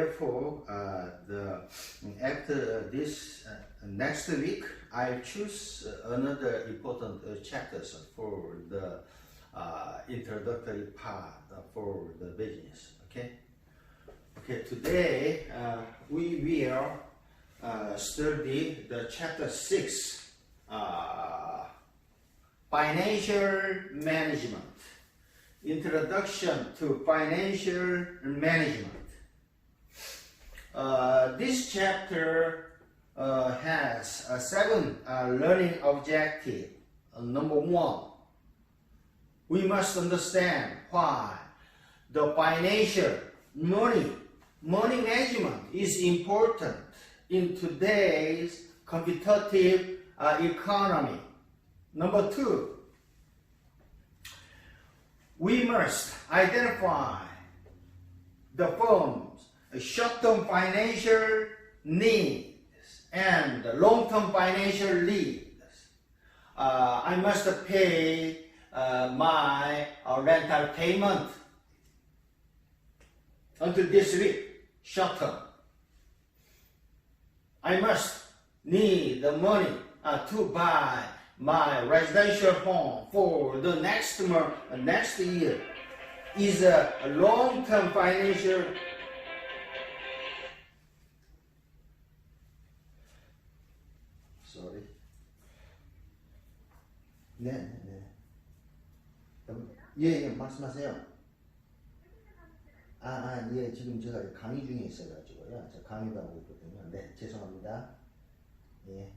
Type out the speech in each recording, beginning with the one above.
therefore, after this next week, I choose another important chapters for the introductory part for the business. Okay. Okay. Today we will study the chapter 6, financial management. Introduction to financial management. This chapter has 7 learning objectives. Number 1, we must understand why the financial money management is important in today's competitive economy. Number 2, we must identify the firm's short-term financial needs and long-term financial needs. I must pay my rental payment until this week, short-term. I must need the money to buy my residential home for the next month, next year. Is a long-term financial. Sorry. 네. 예, 말씀하세요. 예, 지금 제가 강의 중에 있어가지고요. 저 강의도 하고 있거든요. 네, 죄송합니다. 예.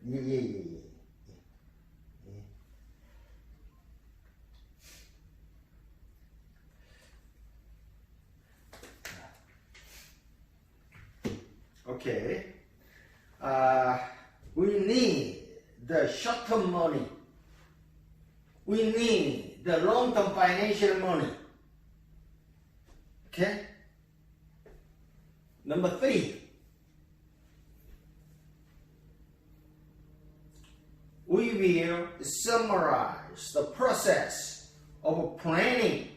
예. Okay. We need the short-term money. We need the long-term financial money. Okay. Number 3. We will summarize the process of planning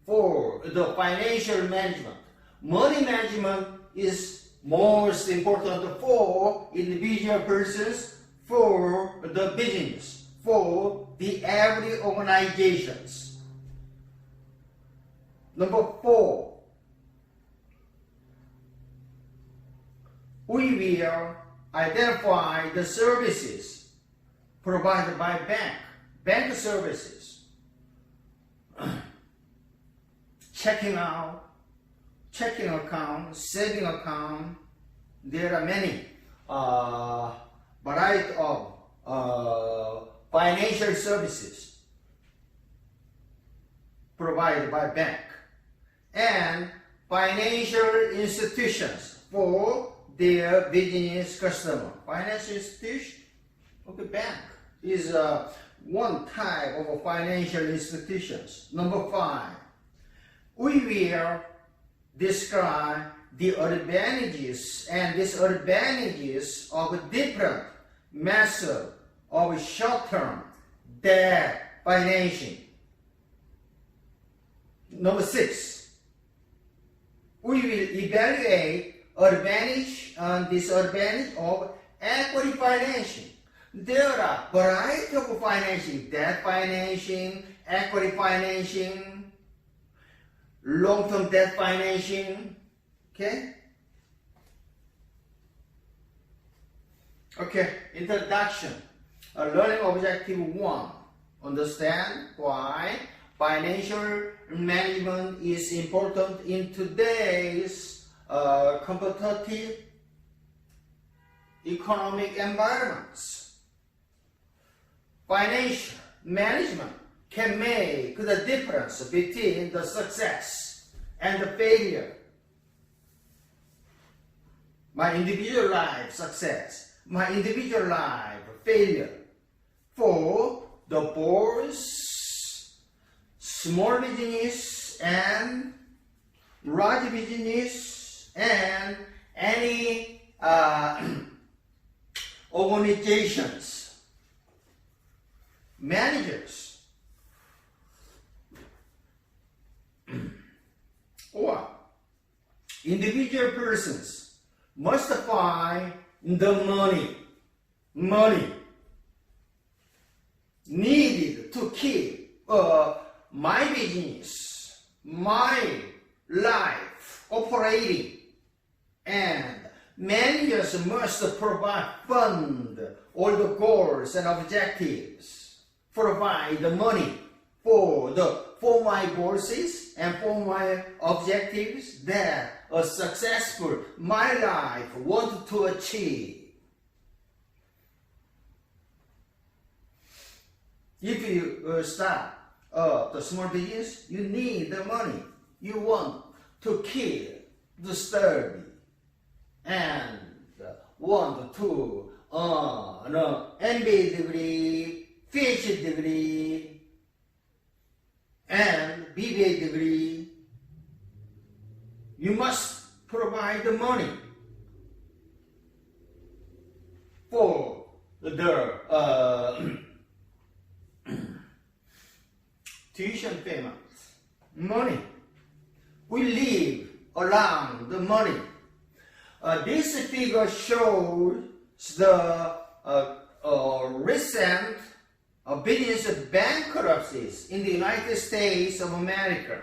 for the financial management. Money management is most important for individual persons, for the business, for the every organizations. Number 4, we will identify the services provided by bank services, checking account, saving account. There are many variety of financial services provided by bank and financial institutions for their business customer. Financial institution, okay, bank is one type of financial institutions. Number 5, we will describe the advantages and disadvantages of different methods of short-term debt financing. Number 6, we will evaluate advantage and disadvantage of equity financing. There are variety of financing: debt financing, equity financing, long-term debt financing. Okay? Okay, introduction. Learning objective 1. Understand why financial management is important in today's competitive economic environments. Financial management can make the difference between the success and the failure. My individual life success, my individual life failure. For the boys, small business and large business and any organizations, managers, or individual persons must find the money needed to keep my business, my life operating, and managers must fund all the goals and objectives, provide the money for my goals and for my objectives that a successful my life want to achieve. If you start the small business, you need the money. You want to keep the study and want to earn an MBA degree, PhD degree, and BBA degree. You must provide the money for the tuition payments, money. We live around the money. This figure shows the recent business bankruptcies in the United States of America.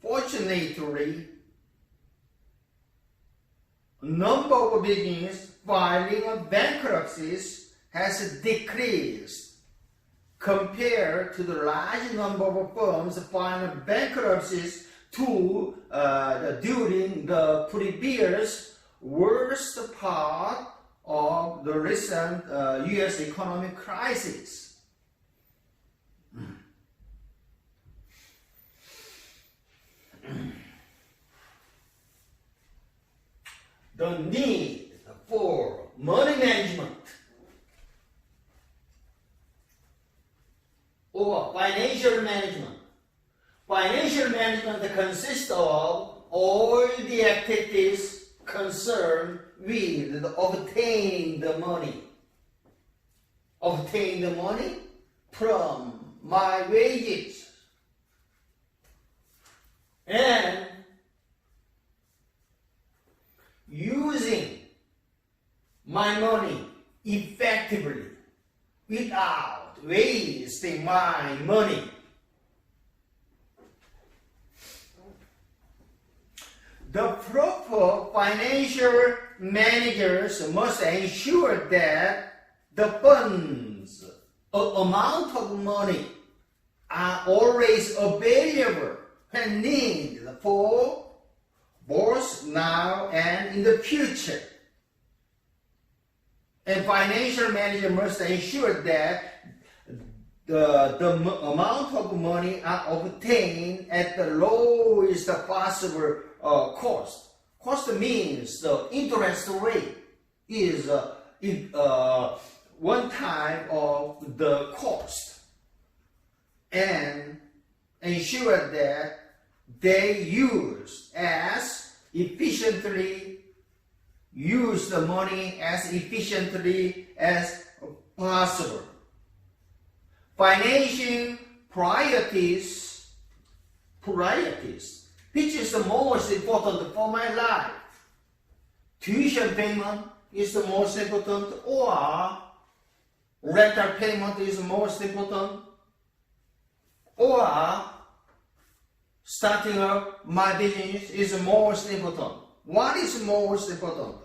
Fortunately, number of business filing bankruptcies has decreased compared to the large number of firms filing bankruptcies during the previous worst part of the recent U.S. economic crisis. The need for money management or financial management. Financial management consists of all the activities concerned with obtaining the money. Obtain the money from my wages and using my money effectively without wasting my money. The proper financial managers must ensure that the funds, amount of money, are always available and needed for both now and in the future. And financial manager must ensure that the amount of money are obtained at the lowest possible cost. Cost means the interest rate is one type of the cost, and ensure that they use the money as efficiently as possible. Financial priorities, which is the most important for my life. Tuition payment is the most important, or rental payment is the most important, or starting up my business is the most important. What is most important?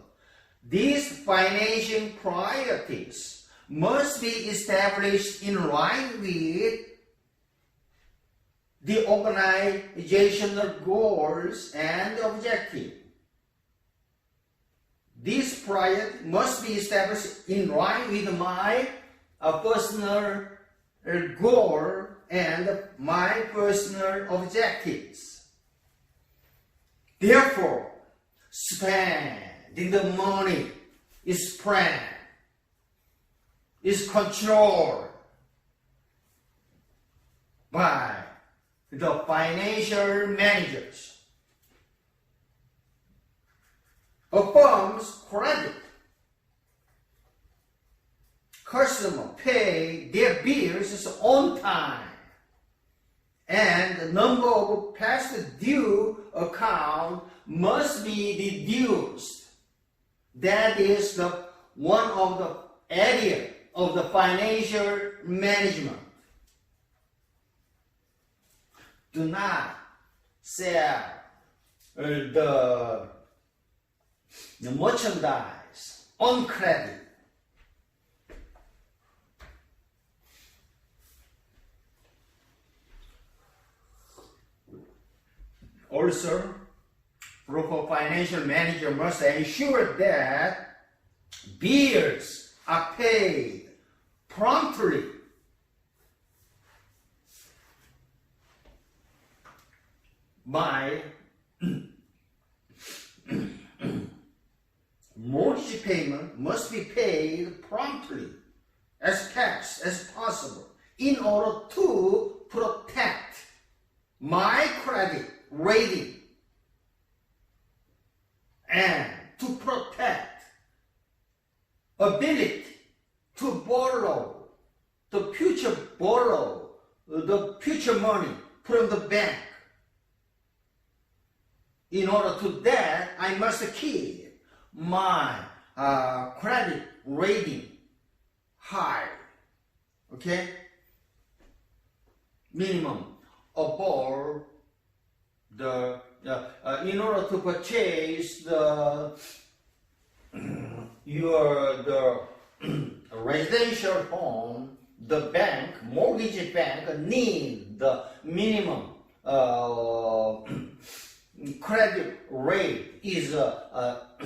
These financial priorities must be established in line with the organizational goals and objectives. This priority must be established in line with my personal goal and my personal objectives. Therefore, spending the money is planned, is controlled by the financial managers. A firm's credit customer pay their bills on time and the number of past due account must be reduced. That is one of the area of the financial management. Do not sell the merchandise on credit. Also, proper financial manager must ensure that bills are paid promptly. My mortgage payment must be paid promptly, as fast as possible, in order to protect my credit rating and to protect ability to borrow the future money from the bank. In order to that, I must keep my credit rating high. Okay? Minimum above the in order to purchase the residential home, the mortgage bank need the minimum credit rate is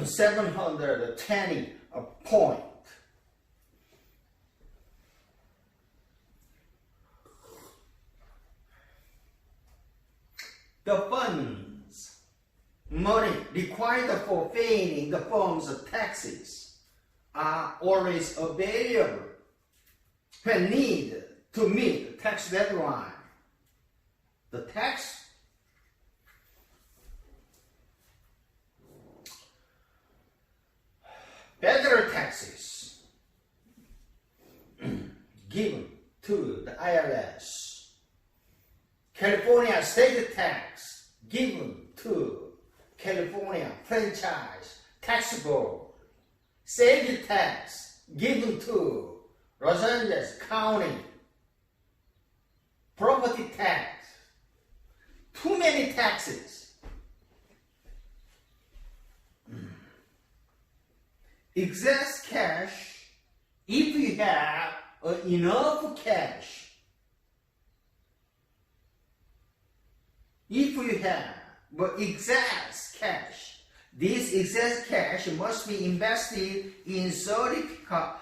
720 point. The funds, money required for paying the firm's taxes are always available when needed to meet the tax deadline. The federal taxes given to the IRS. California state tax given to California franchise tax board. Sales tax given to Los Angeles County. Property tax. Too many taxes. Excess cash, if you have enough cash. If you have excess cash, this excess cash must be invested in certificate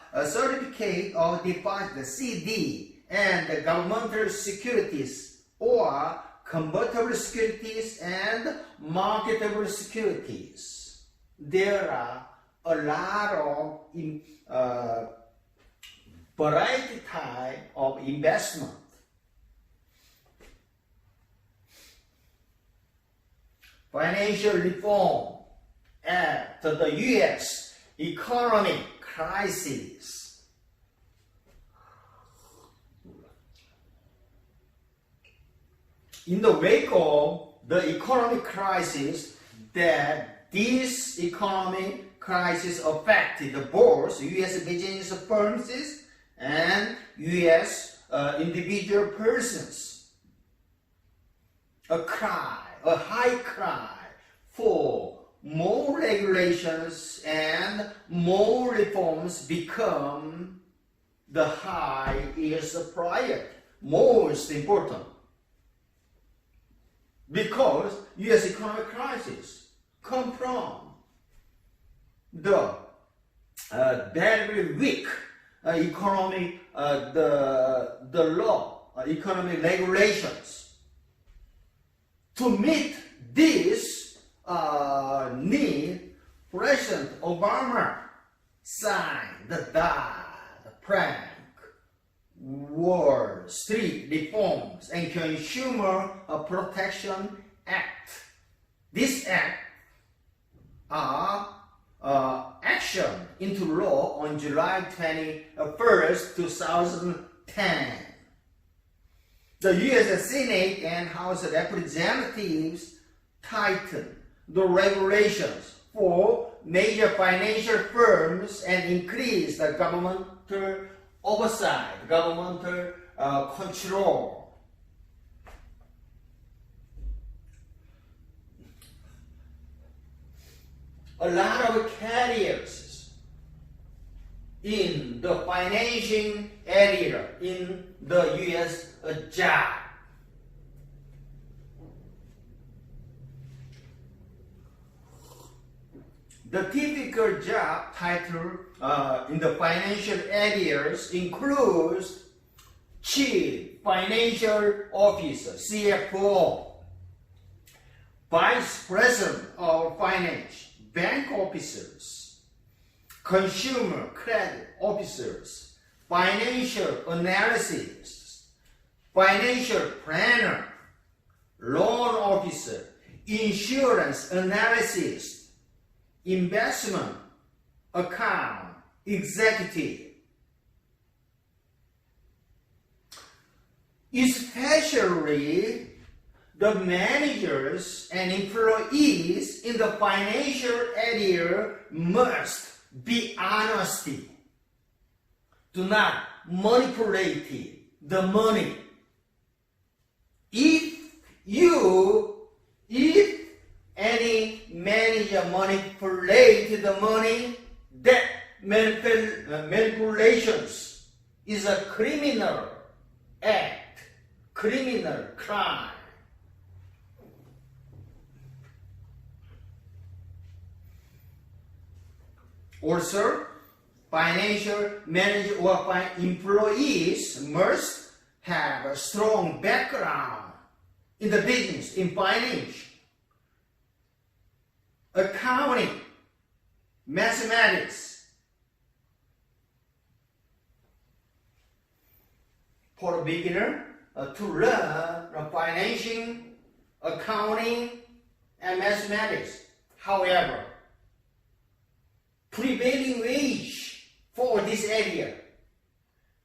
of deposit CD and governmental securities or convertible securities and marketable securities. There are a lot of variety type of investment. Financial reform after the U.S. economic crisis. In the wake of the economic crisis, that this economic crisis affected both U.S. business firms and U.S. individual persons. A high cry for more regulations and more reforms become the highest priority, most important. Because U.S. economic crisis come from the very weak economic, the law, economic regulations. To meet this need, President Obama signed the Dodd-Frank Wall Street Reforms and Consumer Protection Act. This act action into law on July 21st, 2010. The U.S. Senate and House of Representatives tighten the regulations for major financial firms and increase the governmental oversight, governmental control. A lot of carriers in the financing area in the U.S. job. The typical job title in the financial areas includes Chief Financial Officer, CFO, Vice President of Finance, Bank Officers, Consumer Credit Officers, Financial Analysis, Financial Planner, Loan Officer, Insurance Analysis, Investment Account Executive. Especially the managers and employees in the financial area must be honest. Do not manipulate the money. If any manager manipulate the money, that manipulations is a criminal act, criminal crime. Also, financial manager or employees must have a strong background in the business, in finance, accounting, mathematics. For a beginner, to learn financing, accounting, and mathematics. However, prevailing wage for this area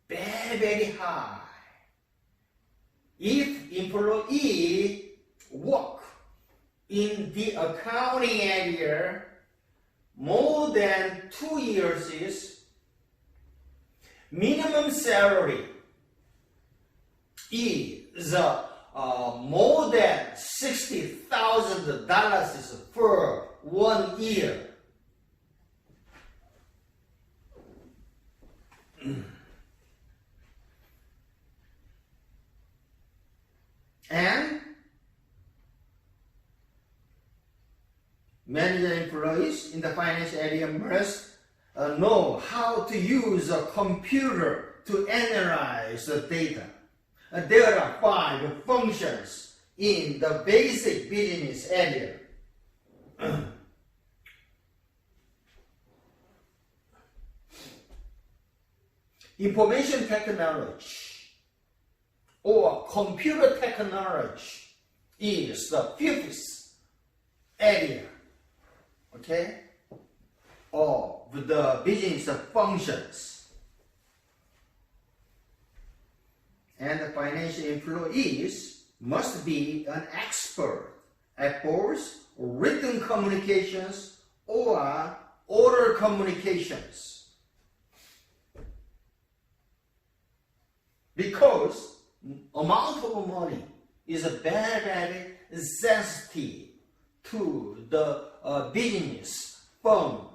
very, very high. If employee work in the accounting area more than 2 years, is minimum salary is more than $60,000 for 1 year. And manager employees in the finance area must know how to use a computer to analyze the data. There are 5 functions in the basic business area. Information technology or computer technology is the 5th area, okay, of the business functions. And the financial employees must be an expert at both written communications or oral communications. Because amount of money is very, very sensitive to the business firms.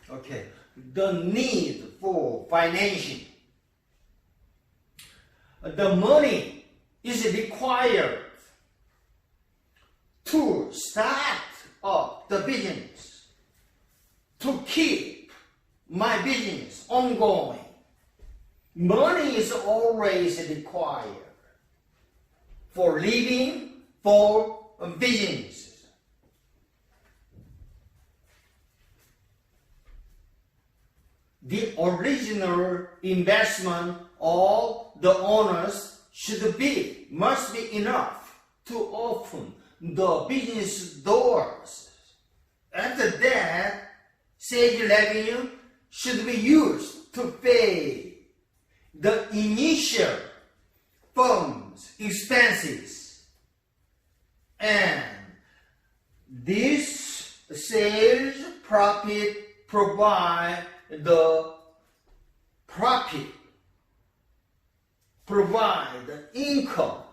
Okay, the need for financing. The money is required to start up the business, to keep my business ongoing. Money is always required for living, for business. The original investment of the owners must be enough to open the business doors. After that, sales revenue should be used to pay the initial firm's expenses. And this sales profit provide the income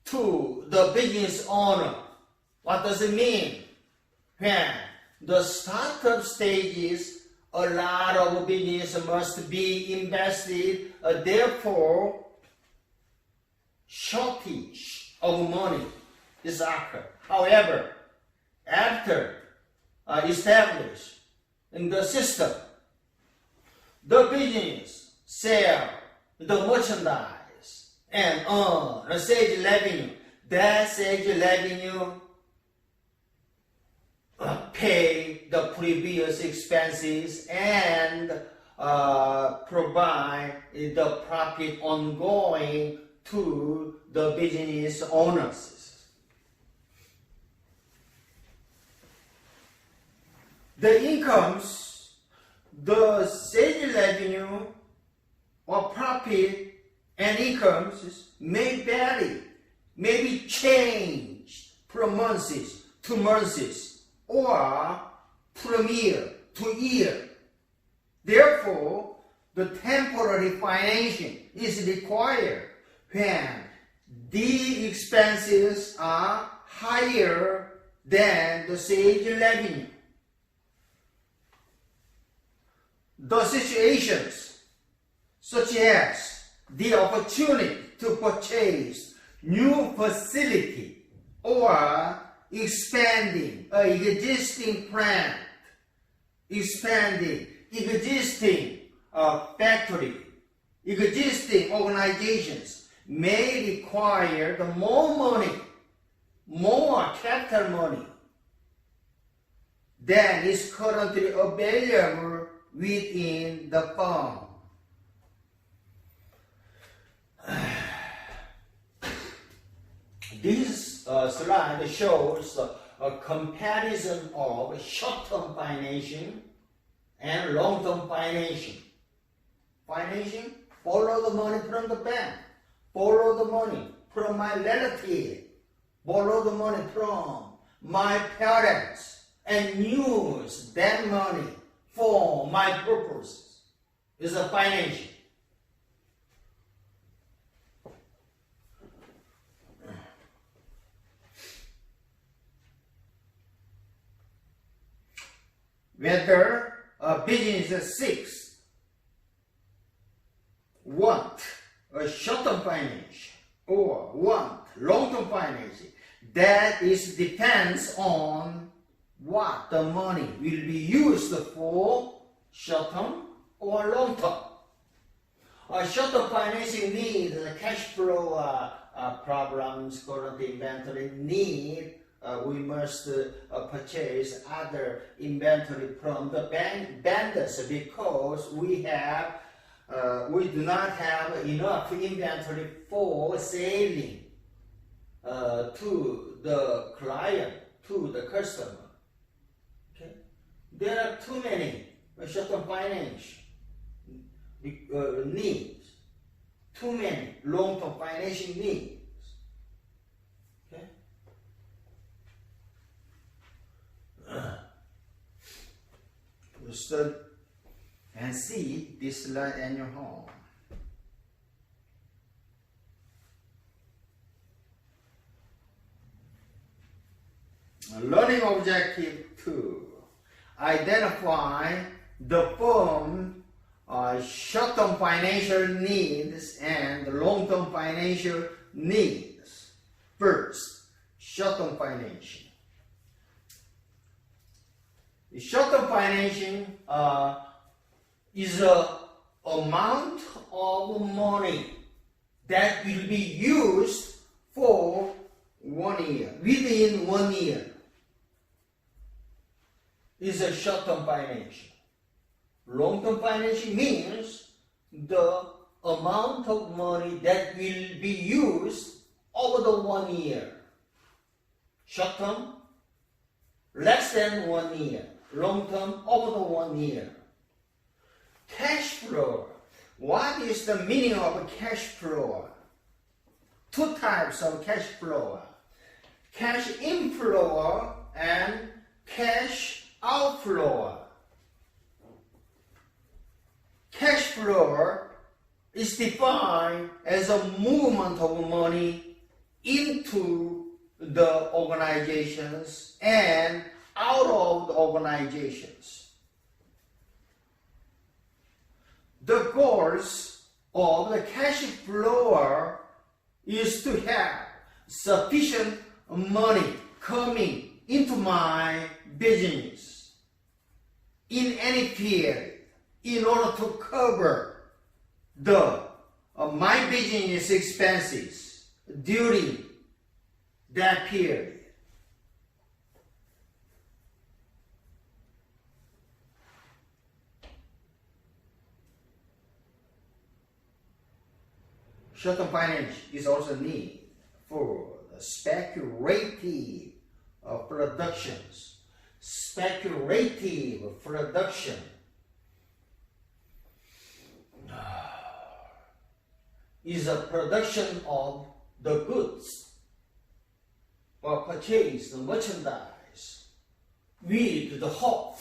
to the business owner. What does it mean? When the startup stages, a lot of business must be invested, therefore shortage of money is occur. However, after established in the system, the business sell the merchandise and earn a sales revenue. That sales revenue pay the previous expenses and provide the profit ongoing to the business owners. The incomes, the sales revenue or profit and incomes may vary, may be changed from months to months or from year to year. Therefore, the temporary financing is required when the expenses are higher than the sales revenue. The situations such as the opportunity to purchase new facility or expanding an existing plant, expanding existing factory, existing organizations may require the more money, more capital money than is currently available within the firm. This slide shows a comparison of short-term financing and long-term financing. Financing, borrow the money from the bank, borrow the money from my relative, borrow the money from my parents, and use that money for my purposes. Is a financing. Whether a business seeks want a short-term financing or want long-term financing, that is depends on what the money will be used for, short-term or long-term. Short-term financing needs cash flow problems, current inventory need. We must purchase other inventory from the vendors because we do not have enough inventory for selling to the client, to the customer. Okay? There are too many short-term finance needs, too many long-term financing needs. Okay? Study and see this slide in your home. Learning objective 2. Identify the firm short-term financial needs and long-term financial needs. First, short-term financing. Short-term financing is an amount of money that will be used for 1 year, within 1 year is a short-term financing. Long-term financing means the amount of money that will be used over the 1 year. Short-term, less than 1 year. Long-term, over the 1 year. Cash flow. What is the meaning of cash flow? Two types of cash flow. Cash inflow and cash outflow. Cash flow is defined as a movement of money into the organizations and out of the organizations. The goals of the cash flow is to have sufficient money coming into my business in any period in order to cover the my business expenses during that period. Short-term finance is also needed for the speculative productions. Speculative production is a production of the goods or purchase the merchandise with the hope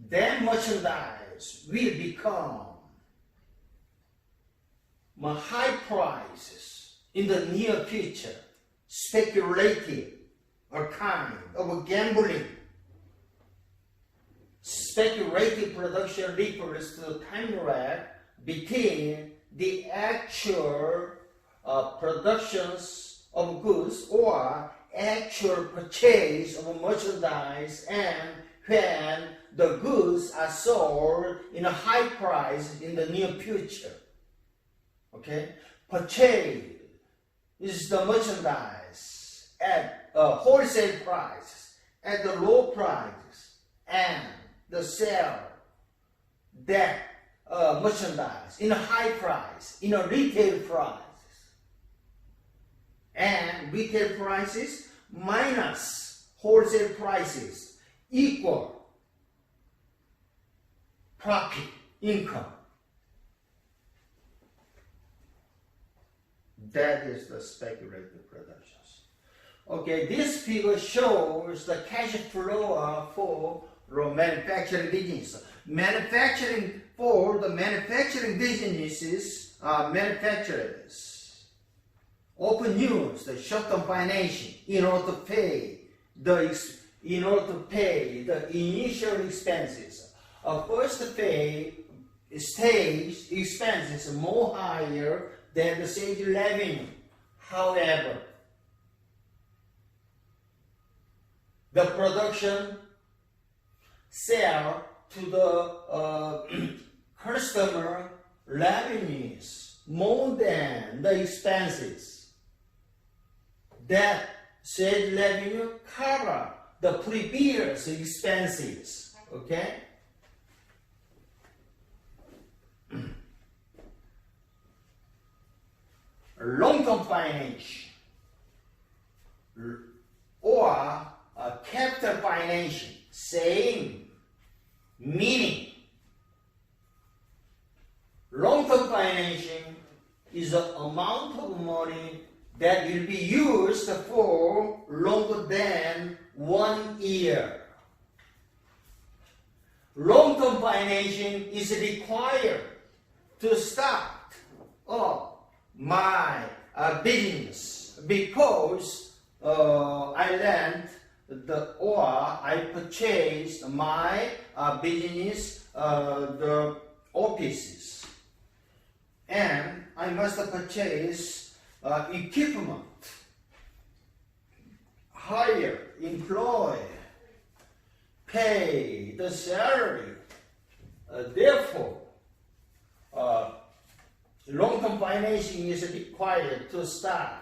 that merchandise will become high prices in the near future. Speculative, a kind of gambling. Speculative production refers to the time lag between the actual productions of goods or actual purchase of merchandise and when the goods are sold in a high price in the near future. Okay, purchase is the merchandise at wholesale prices, at the low prices, and the sale that merchandise in a high price, in a retail price. And retail prices minus wholesale prices equal profit, income. That is the speculative productions. Okay, this figure shows the cash flow for the manufacturing business. For the manufacturing businesses, manufacturers often use the short-term financing in order to pay the initial expenses. First stage expenses are more higher than the sales revenue. However, the production sale to the customer revenues more than the expenses. That sales revenue cover the previous expenses. Okay? Long-term financing or capital financing, same meaning. Long-term financing is the amount of money that will be used for longer than 1 year. Long-term financing is required to start my business because I purchased my business the offices, and I must purchase equipment, hire employee, pay the salary. Therefore, long-term financing is required to start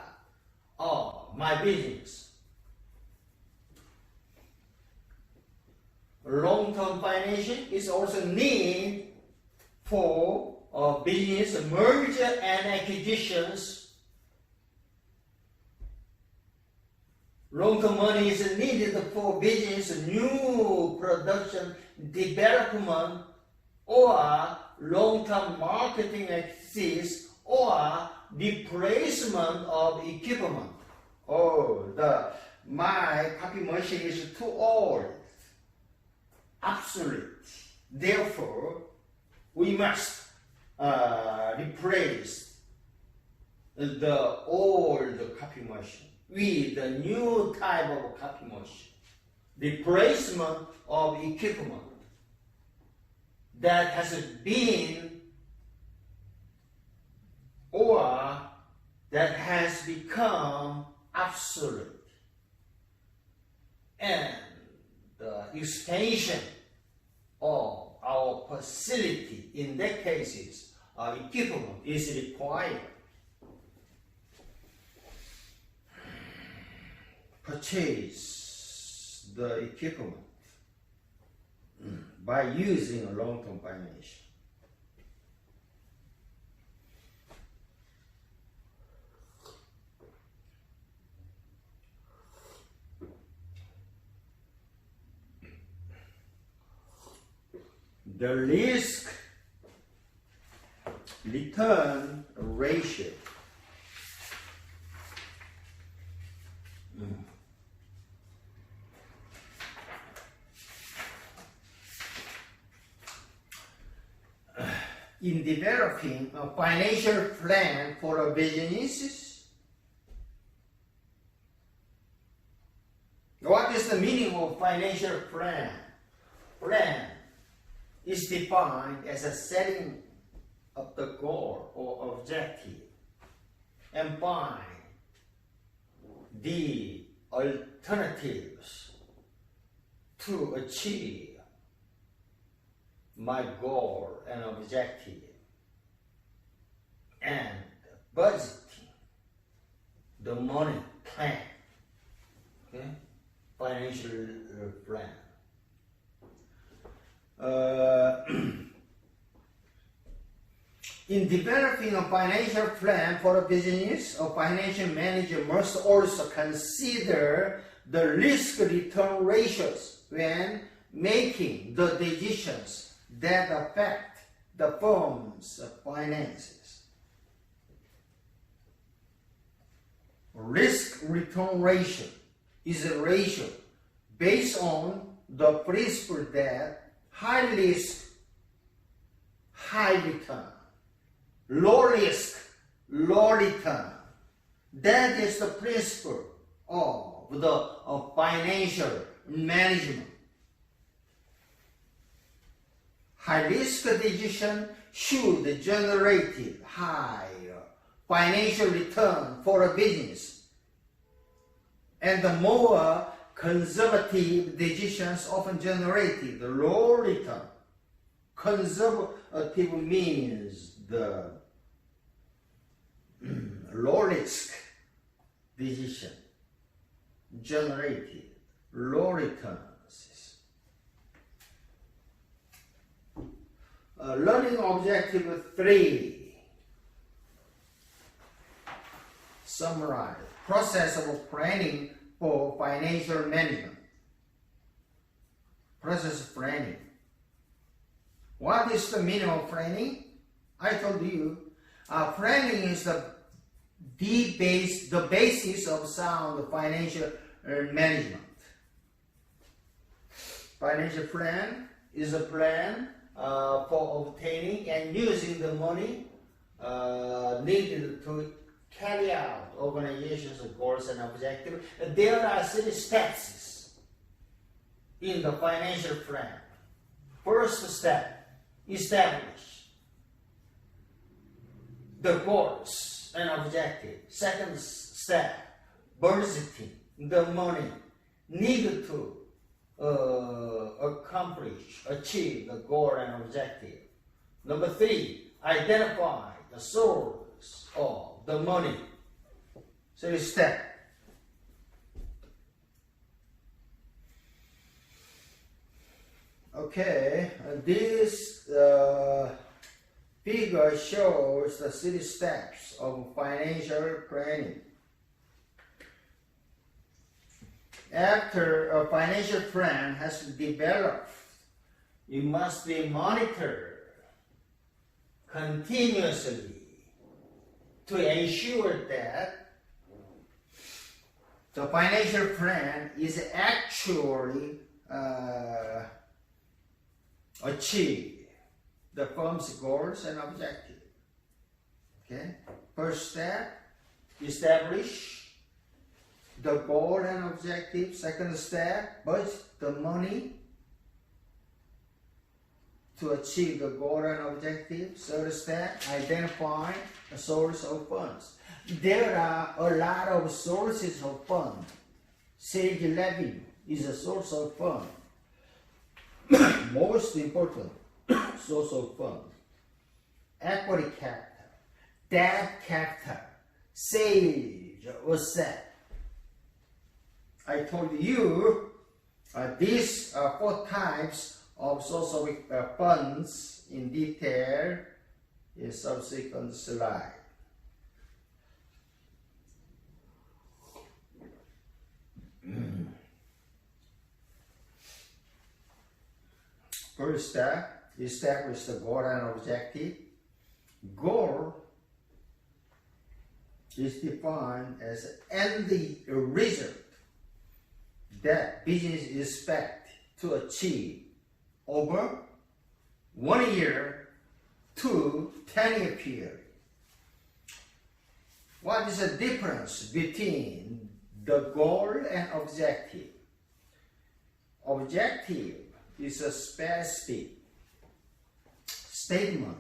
my business. Long-term financing is also need for business merger and acquisitions. Long-term money is needed for business new production development or long-term marketing activities or replacement of equipment. Oh, my copy machine is too old, obsolete. Therefore, we must replace the old copy machine with a new type of copy machine. Replacement of equipment that has been or that has become obsolete, and the extension of our facility in that cases equipment is required. Purchase the equipment by using a long-term financing. The risk return ratio in developing a financial plan for a business. What is the meaning of financial plan? Plan is defined as a setting of the goal or objective and find the alternatives to achieve my goal and objective, and budgeting the money plan, okay? Financial plan. In developing a financial plan for a business, a financial manager must also consider the risk-return ratios when making the decisions that affect the firm's finances. Risk-return ratio is a ratio based on the principle that high risk, high return, low risk, low return. That is the principle of the financial management. High risk decision should generate high financial return for a business, and the more conservative decisions often generate the low return. Conservative means the low risk decision generated low returns. Learning objective 3. Summarize process of planning for financial management. Process of planning. What is the meaning of planning? I told you, planning is the basis of sound financial management. Financial plan is a plan for obtaining and using the money needed to carry out organization's goals and objectives. There are 3 steps in the financial plan. First step, establish the goals and objectives. Second step, budgeting the money needed to achieve the goal and objective. Number 3, identify the source of the money. So step. Okay, this figure shows the 3 steps of financial planning. After a financial plan has been developed, it must be monitored continuously to ensure that the financial plan is actually achieve the firm's goals and objectives. Okay. First step, establish the goal and objective. Second step, budget the money to achieve the goal and objective. Third step, identify a source of funds. There are a lot of sources of funds. Sales revenue is a source of fund. Most important source of funds. Equity capital, debt capital, sales asset. I told you these 4 types of source of funds in detail in subsequent slide. First step, establish the goal and objective. Goal is defined as end result that business expects to achieve over 1 year to 10-year period. What is the difference between the goal and objective? Objective is a specific statement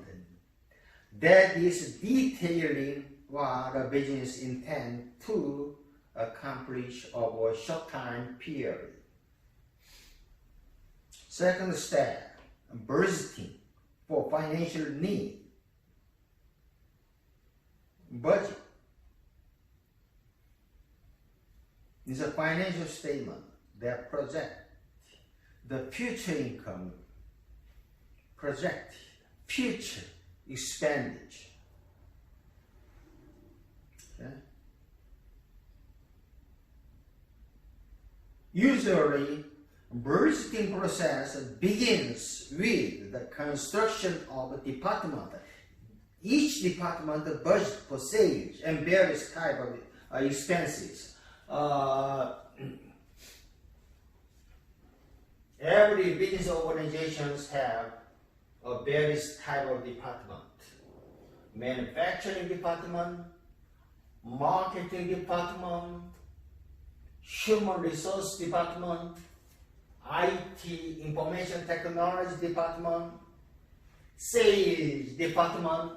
that is detailing what a business intends to accomplish over a short time period. Second step, budgeting for financial need. Budget is a financial statement that projects the future income, project future expenditure. Okay. Usually, budgeting process begins with the construction of a department. Each department budget for sales and various type of expenses. Every business organizations have a various type of department. Manufacturing department, marketing department, human resource department, IT, information technology department, sales department.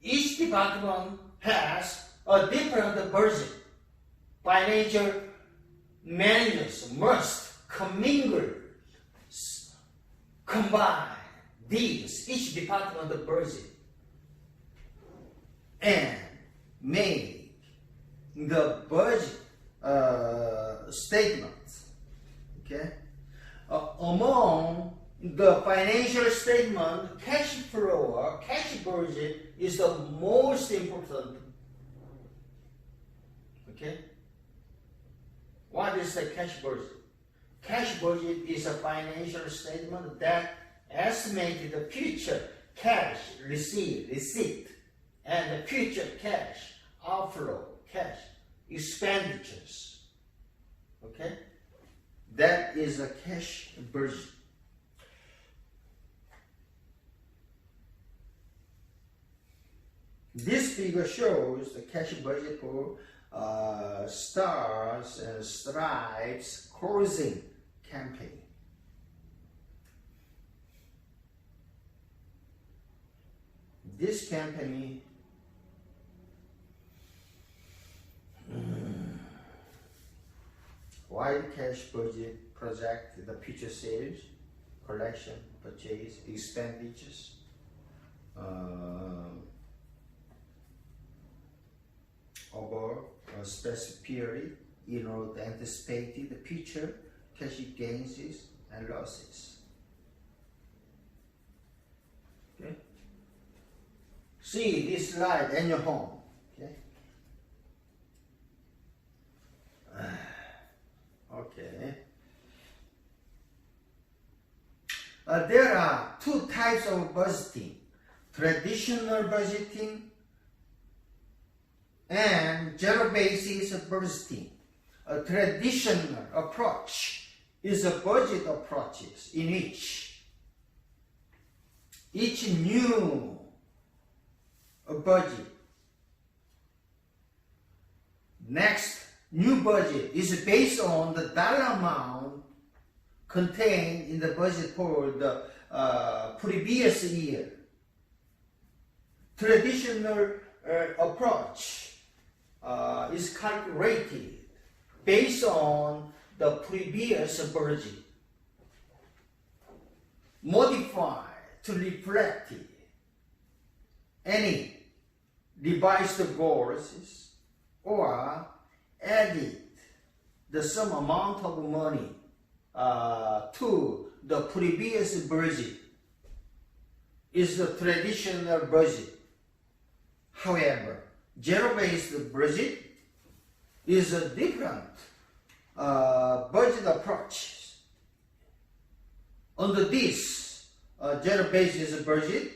Each department has a different budget. Financial managers must combine these, each department budget, and make the budget statements. Okay, among the financial statement, cash flow, cash budget is the most important. Okay, what is the cash budget? Cash budget is a financial statement that estimates the future cash receipt, and the future cash outflow, cash expenditures. Okay? That is a cash budget. This figure shows the cash budget for Stars and Stripes cruising campaign. This campaign wide cash budget project the future sales, collection, purchase, expenditures, over a specific period in order to anticipate the future cash gains and losses. Okay? See this slide in your home. Okay? Okay. There are two types of budgeting: traditional budgeting and zero basis budgeting. A traditional approach is a budget approach in which each new budget, next new budget is based on the dollar amount contained in the budget for the previous year. Traditional approach is calculated based on the previous budget, modified to reflect any revised goals, or added the some amount of money to the previous budget is the traditional budget. However, zero-based budget is a different budget approach. Under this zero-based budget,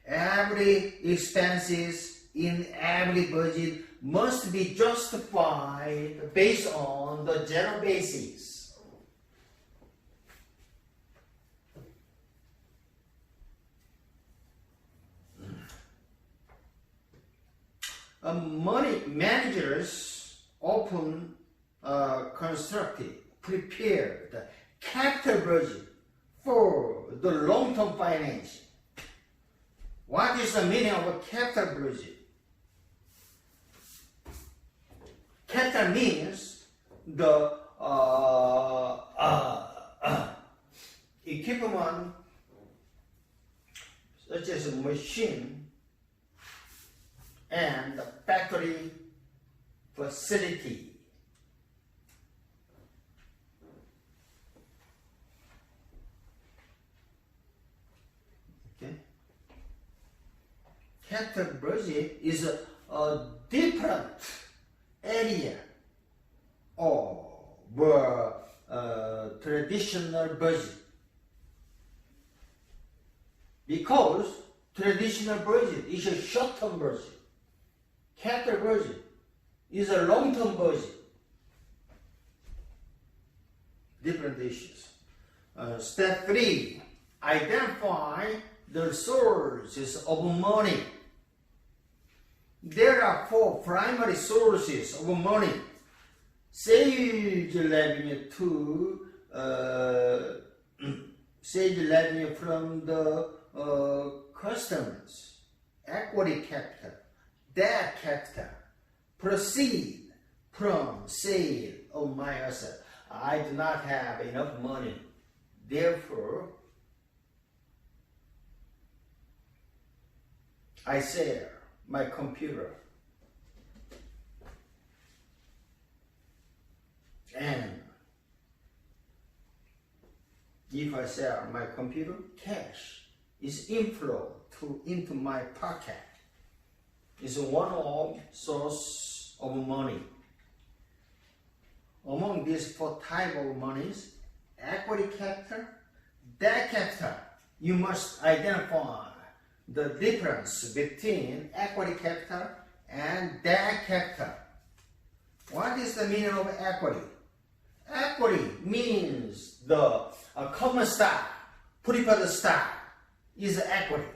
every expenses in every budget must be justified based on the zero basis. Money managers often prepared capital budget for the long-term financing. What is the meaning of a capital budget? Capital means the equipment such as a machine and the factory facility. Okay. Capital budget is a different area of traditional budget, because traditional budget is a short-term budget. Capital budget is a long-term budget. Different issues. Step 3, identify the sources of money. There are 4 primary sources of money. Sales revenue sales revenue from the customers, equity capital, debt capital, proceed from sale of my asset. I do not have enough money. Therefore, I sell my computer. And if I sell my computer, cash is inflow into my pocket. It's one of source of money. Among these 4 types of monies, equity capital, debt capital, you must identify the difference between equity capital and debt capital. What is the meaning of equity? Equity means the common stock, preferred stock is equity.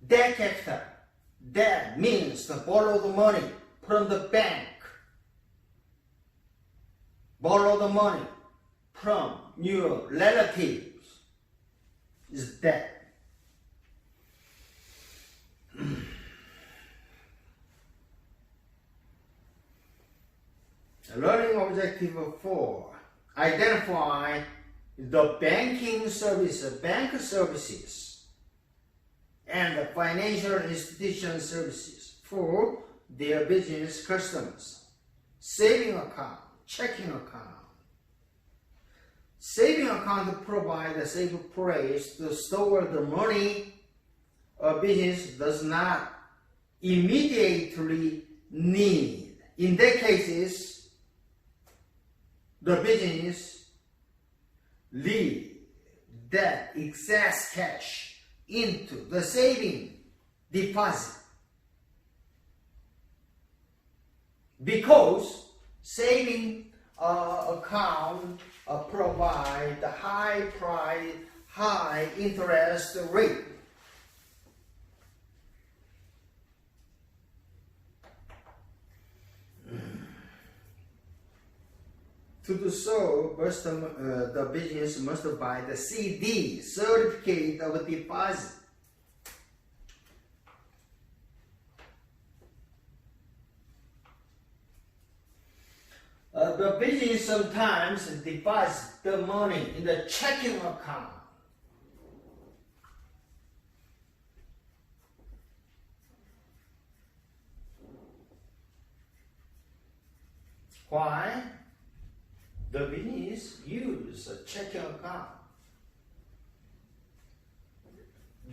Debt capital, debt means the borrowed money from the bank. Borrow the money from your relatives is debt. Learning objective 4. Identify the banking service, bank services, and the financial institution services for their business customers. Saving account, checking account, saving account provide a safe place to store the money a business does not immediately need. In that cases, the business leave that excess cash into the saving deposit because saving account provide the high interest rate. To do so, first, the business must buy the CD, Certificate of Deposit. The business sometimes deposits the money in the checking account. Why? The business use a checking account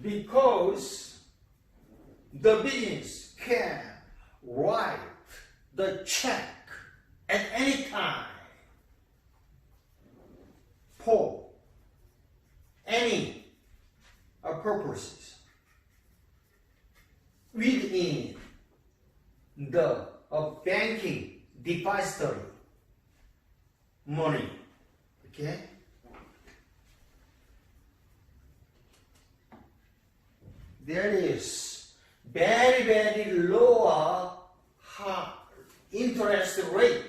because the business can write the check at any time for any purposes within the banking depository money. Okay? There is very low interest rate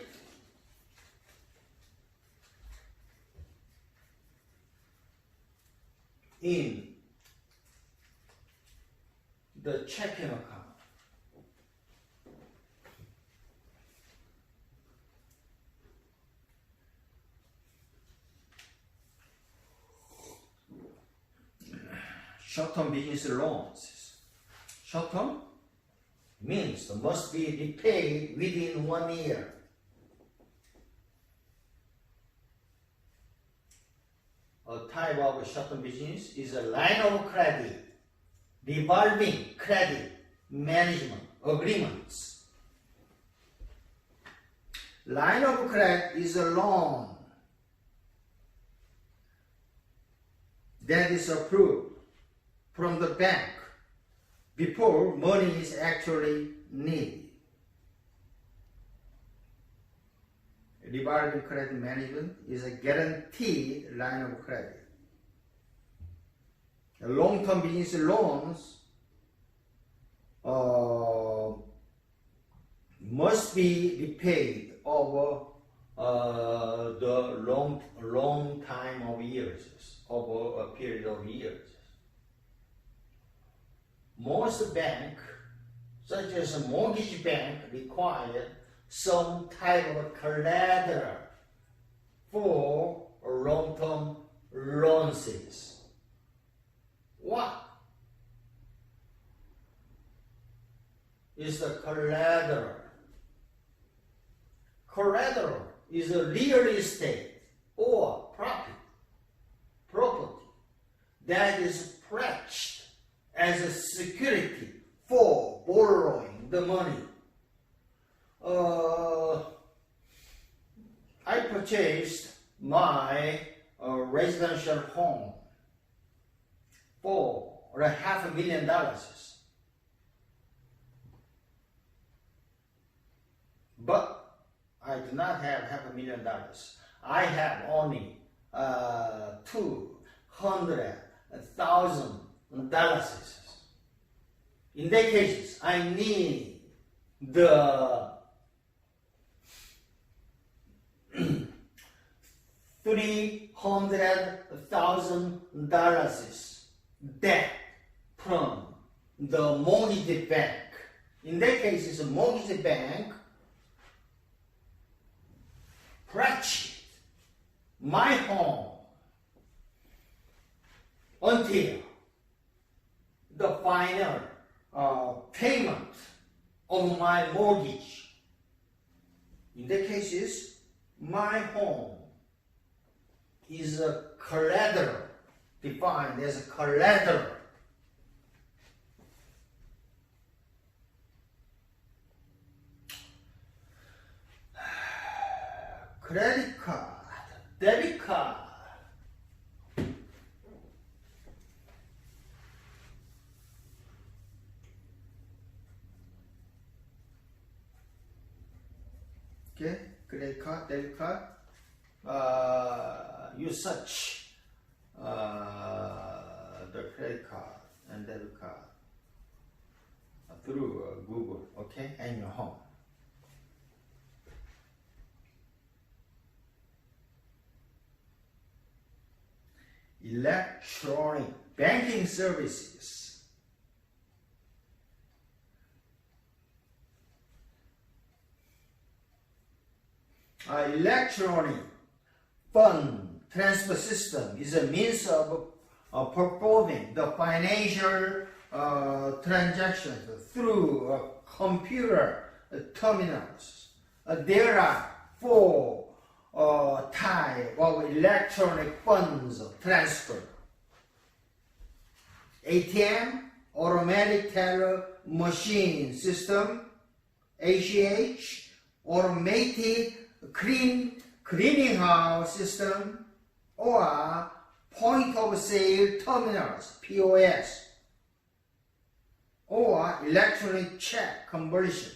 in the checking account. Short-term business loans. Short-term means must be repaid within 1 year. A type of short-term business is a line of credit, revolving credit management agreements. Line of credit is a loan that is approved from the bank before money is actually needed. Revolving credit management is a guaranteed line of credit. Long-term business loans must be repaid over the long time of years, over a period of years. Most banks, such as a mortgage bank, require some type of collateral for long-term loans. What is the collateral? Collateral is a real estate or property that is pledged as a security for borrowing the money. I purchased my residential home for $500,000. But I do not have $500,000. I have only $200,000. In that case, I need the $300,000 debt from the mortgage bank. In that case, it's a mortgage bank purchased my home until the final payment of my mortgage. In that case, my home is a collateral, defined as a collateral. Credit card, debit card. Okay, credit card, debit card. You search the credit card and debit card through Google, okay, and your home. Electronic banking services. Electronic fund transfer system is a means of performing the financial transactions through computer terminals. There are four type of electronic funds transfer. ATM, automatic teller machine system, ACH, automated cleaning house system, or point of sale terminals, POS, or electronic check conversion.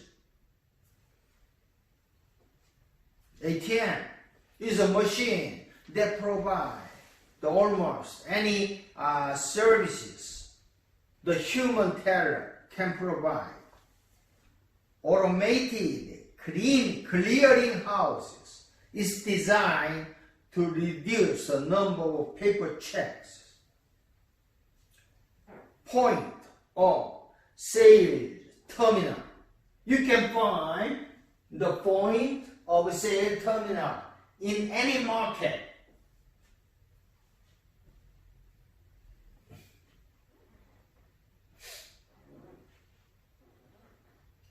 ATM is a machine that provides almost any services the human teller can provide. Automated clearing houses is designed to reduce the number of paper checks. Point of sale terminal. You can find the point of sale terminal in any market.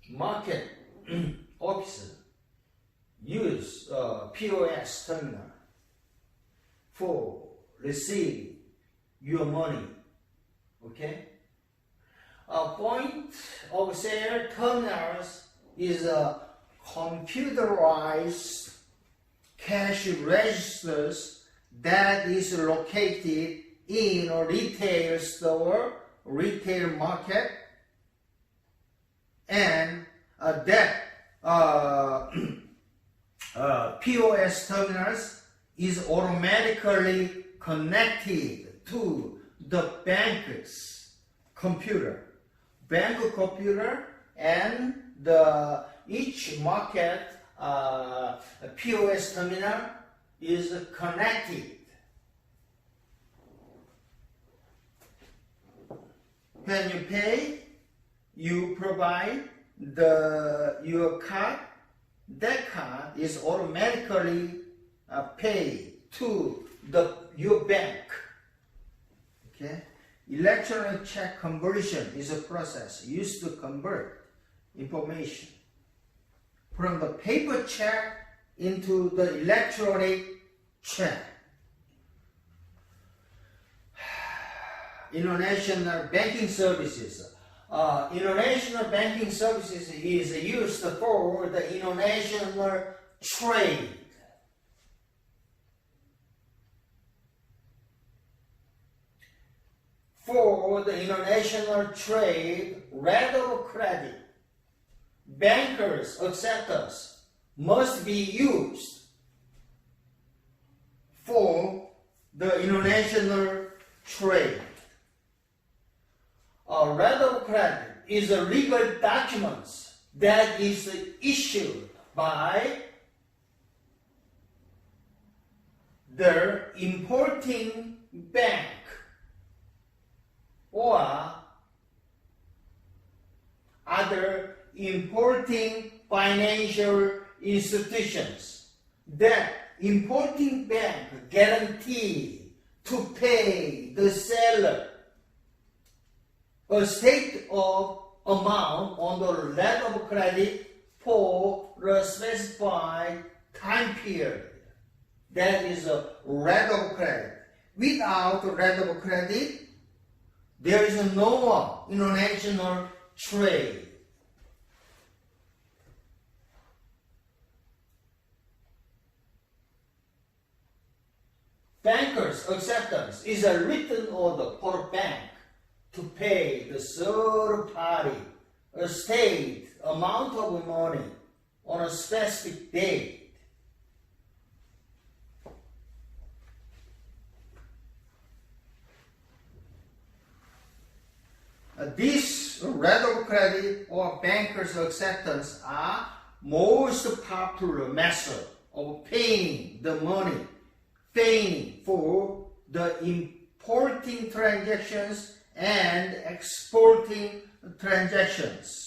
Market officer use POS terminal for receiving your money. Okay? A point of sale terminals is a computerized cash registers that is located in a retail store, retail market, and that POS terminals is automatically connected to the bank's computer. Bank computer and each market POS terminal is connected. When you pay, you provide your card. That card is automatically paid to your bank. Okay? Electronic check conversion is a process used to convert information from the paper check into the electronic check. International banking services. International banking services is used for the international trade. For the international trade, letter of credit, bankers' acceptance must be used for the international trade. A letter of credit is a legal document that is issued by the importing bank or other importing financial institutions that importing bank guarantee to pay the seller a state of amount on the letter of credit for the specified time period. That is a letter of credit. Without a letter of credit, there is no international trade. Banker's acceptance is a written order for a bank to pay the third party a state amount of money on a specific date. This letter of credit or banker's acceptance are most popular method of paying the money, paying for the importing transactions and exporting transactions.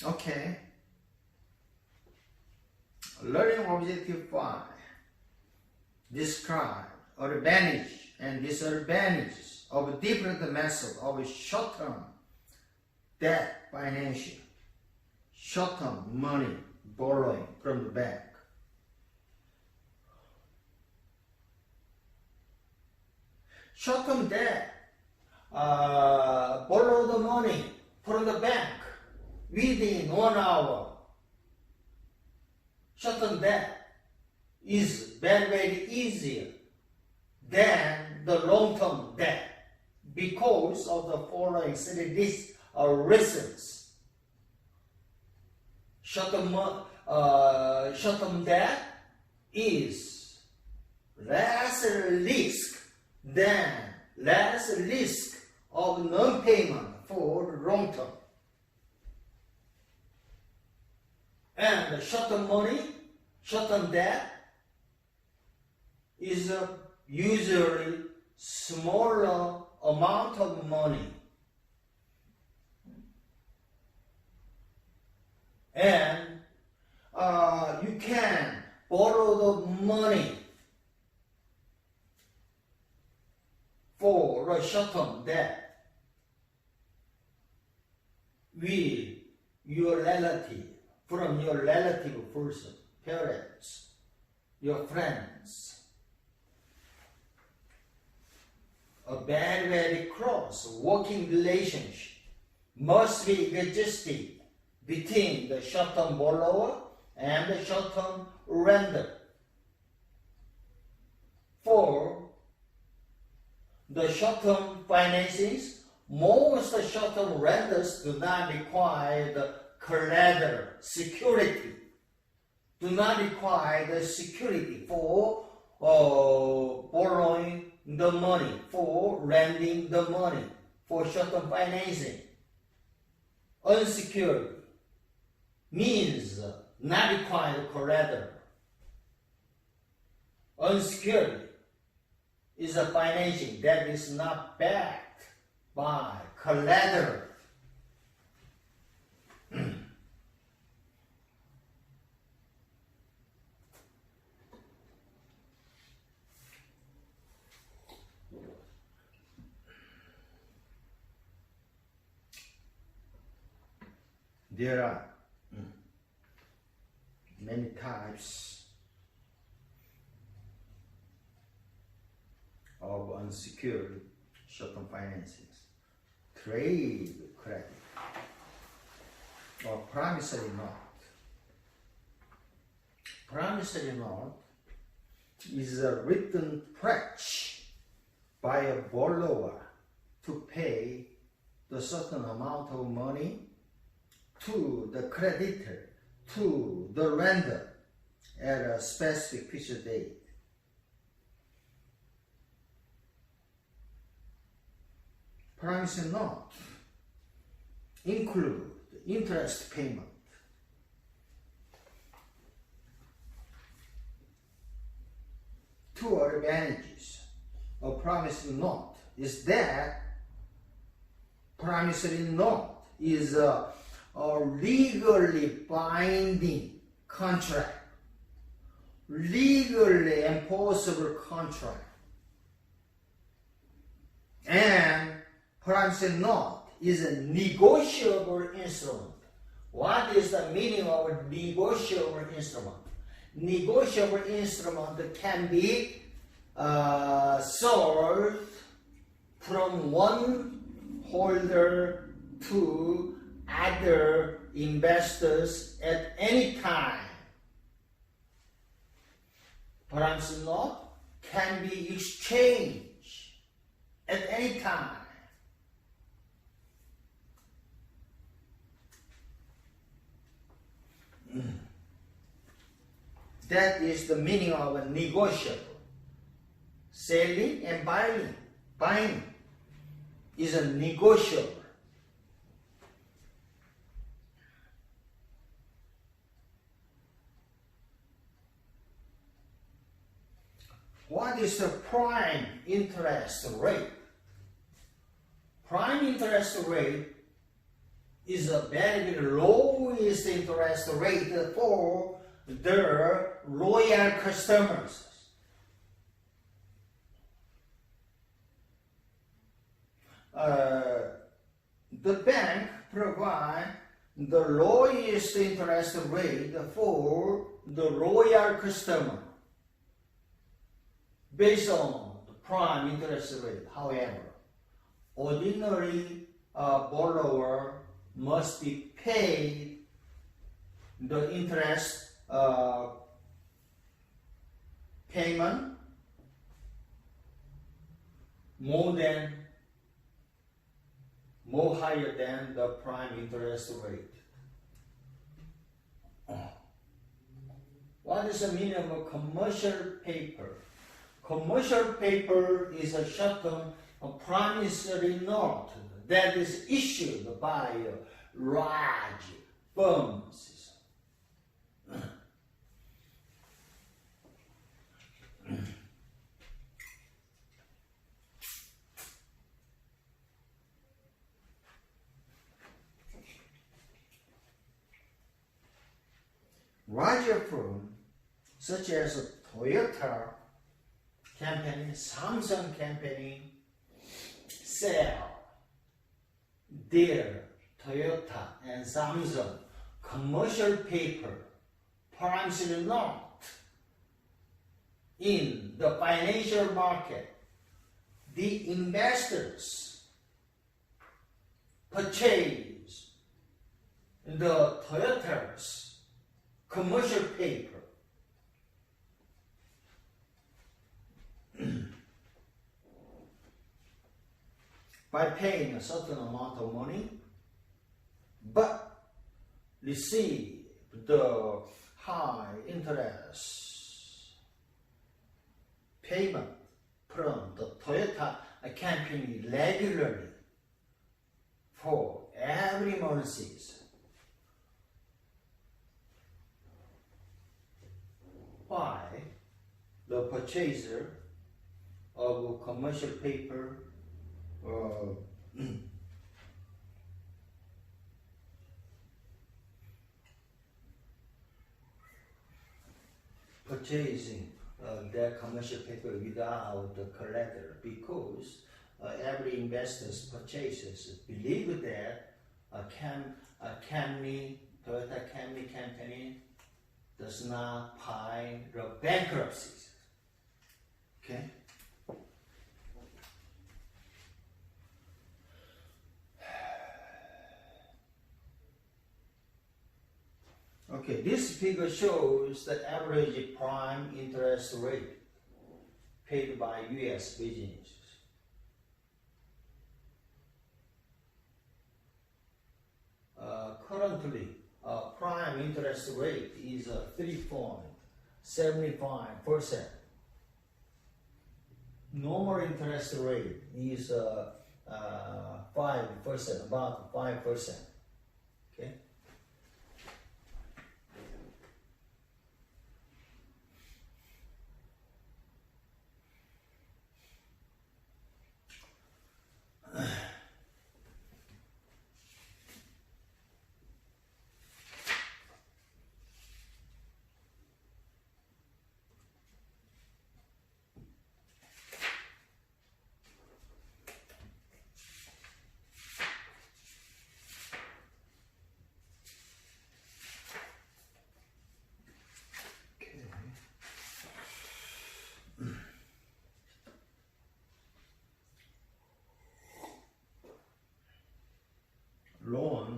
Okay. Learning objective 5. Describe advantage and disadvantages of different methods of short-term debt financing, short-term money borrowing from the bank. Short-term debt, borrow the money from the bank within 1 hour. Short-term debt is very easier than the long-term debt because of the following reasons. Short-term debt is less risk of non-payment for long-term. And the short-term debt is usually smaller amount of money. And you can borrow the money for a short-term debt with your relative, from your relative person, parents, your friends. A very close working relationship must be existed between the short-term borrower and the short-term lender. For the short-term financings, most short-term lenders do not require the collateral security, do not require the security for borrowing the money, for lending the money, for short-term financing. Unsecured means not required collateral. Unsecured is a financing that is not backed by collateral. There are many types of unsecured short-term financings. Trade credit or promissory note. Promissory note is a written pledge by a borrower to pay the certain amount of money to the creditor, to the lender at a specific future date. Promissory note include interest payment. Two advantages of promissory note is that promissory note is a legally binding contract, legally enforceable contract. And Francis note is a negotiable instrument. What is the meaning of a negotiable instrument? Negotiable instrument can be sold from one holder to other investors at any time. Francis note can be exchanged at any time. That is the meaning of a negotiable. Selling and buying is a negotiable. What is the prime interest rate? Prime interest rate is a very lowest interest rate for the loyal customers. The bank provides the lowest interest rate for the loyal customer based on the prime interest rate. However, ordinary borrower must be paid the interest payment more higher than the prime interest rate. What is the meaning of a commercial paper? Commercial paper is a short-term promissory note that is issued by large firms. Larger firms such as Toyota company, Samsung company sell their Toyota and Samsung commercial paper, promissory note in the financial market. The investors purchase the Toyota's commercial paper by paying a certain amount of money, but receive the high interest payment from the Toyota company regularly for every month. Why the purchaser of commercial paper purchasing their commercial paper without the collateral, because every investor's purchases believe that Toyota Camry company does not pay the bankruptcies. Okay? Okay, this figure shows the average prime interest rate paid by U.S. businesses. Currently, prime interest rate is 3.75%. Normal interest rate is 5%, about 5%. Okay.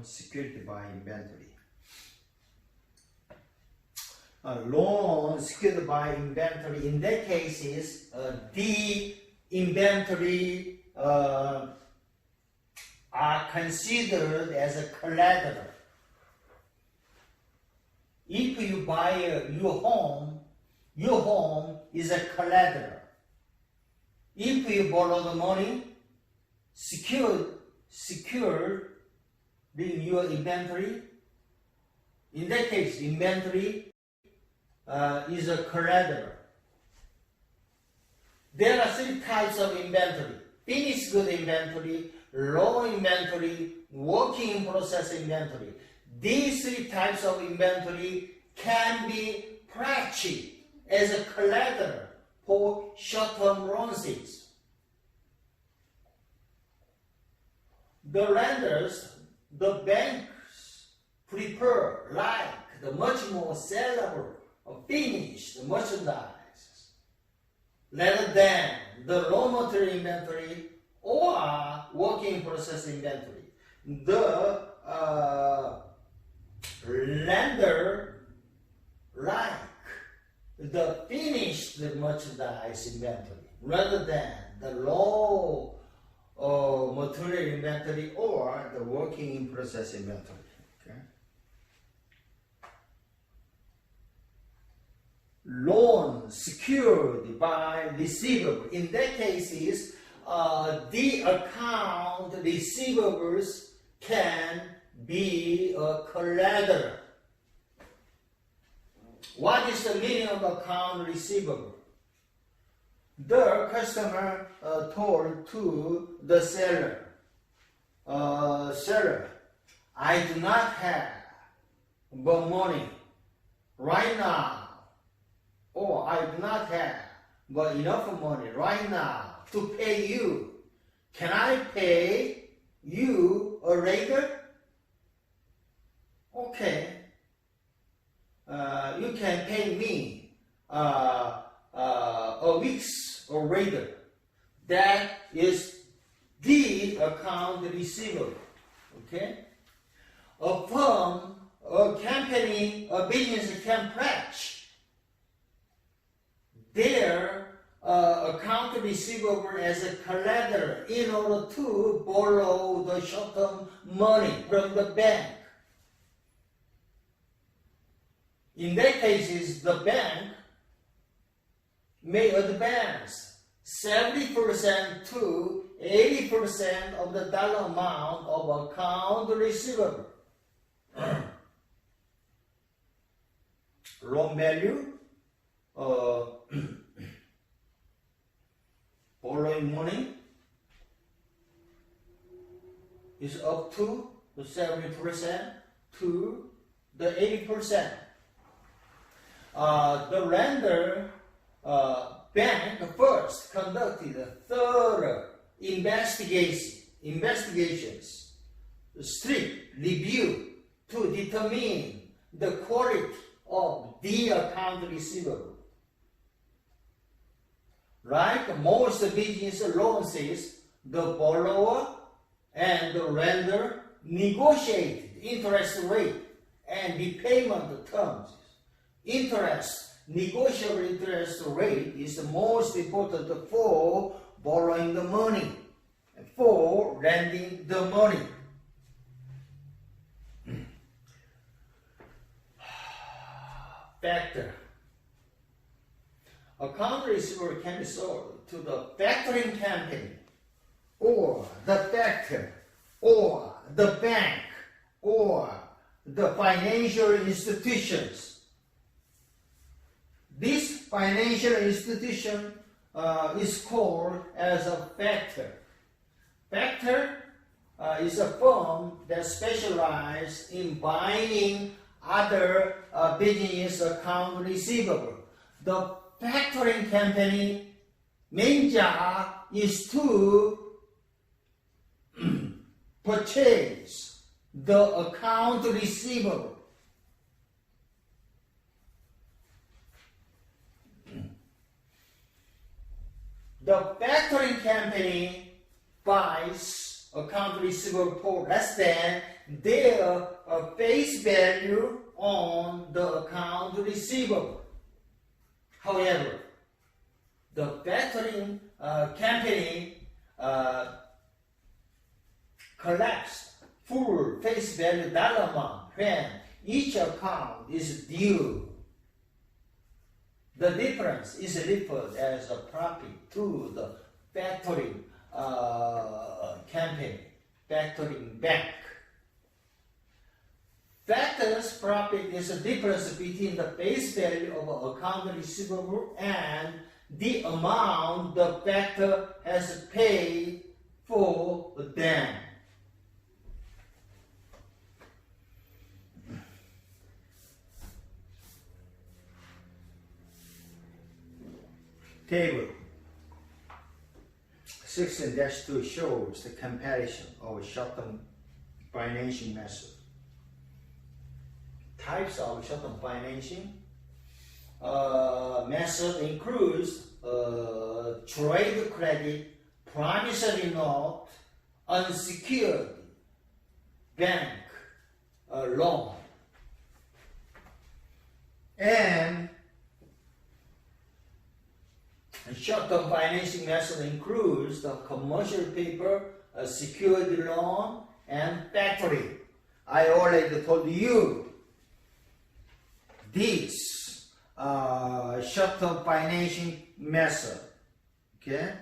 loan secured by inventory. Loan secured by inventory, in that case is the inventory are considered as a collateral. If you buy your home is a collateral. If you borrow the money, secured in your inventory, in that case, inventory is a collateral. There are three types of inventory: finished good inventory, raw inventory, working in process inventory. These three types of inventory can be purchased as a collateral for short-term loans. The lenders, the banks prefer the much more sellable or finished merchandise rather than the raw material inventory or working process inventory. The lender the finished merchandise inventory rather than the raw material inventory or the working in process inventory. Okay. Loan secured by receivable. In that case is the account receivables can be a collateral. What is the meaning of account receivable? The customer told to the seller, seller, I do not have the money right now, or I do not have enough money right now to pay you. Can I pay you later? Okay. You can pay me a week's or later. That is the account receivable. Okay? A firm, a company, a business can pledge their account receivable as a collateral in order to borrow the short-term money from the bank. In that case, the bank may advance 70% to 80% of the dollar amount of account receivable. Loan value, borrowing money is up to the 70% to the 80%. The lender bank first conducted a thorough investigations, strict review to determine the quality of the account receivable. Like most business loans, the borrower and the lender negotiated interest rate and repayment terms. Negotiable interest rate is the most important for borrowing the money, for lending the money. Factor. Account receivable can be sold to the factoring company, or the factor, or the bank, or the financial institutions. This financial institution is called as a factor. Factor is a firm that specializes in buying other business account receivable. The factoring company main job is to purchase the account receivable. The factoring company buys account receivable for less than their face value on the account receivable. However, the factoring company collects full face value dollar amount when each account is due. The difference is referred as a profit to the factoring company, factoring bank. Factor's profit is the difference between the face value of an account receivable and the amount the factor has paid for them. Table 16-2 shows the comparison of short-term financing method. Types of short-term financing method includes trade credit, promissory note, unsecured bank loan, and short-term financing method includes the commercial paper, secured loan, and factoring. I already told you this short-term financing method. Okay,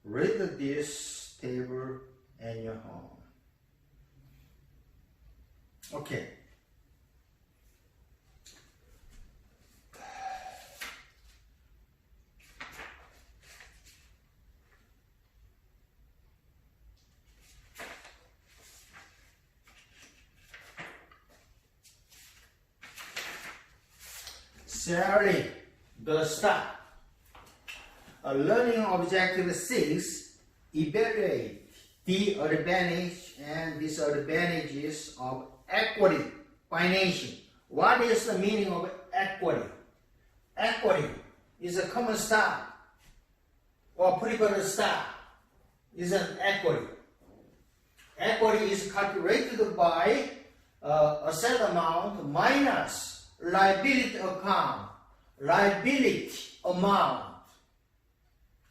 read this table in your home. Okay. Selling the stock. Learning objective 6, evaluate the advantage and disadvantages of equity financing. What is the meaning of equity? Equity is a common stock or preferred stock is an equity. Equity is calculated by asset amount minus liability account, liability amount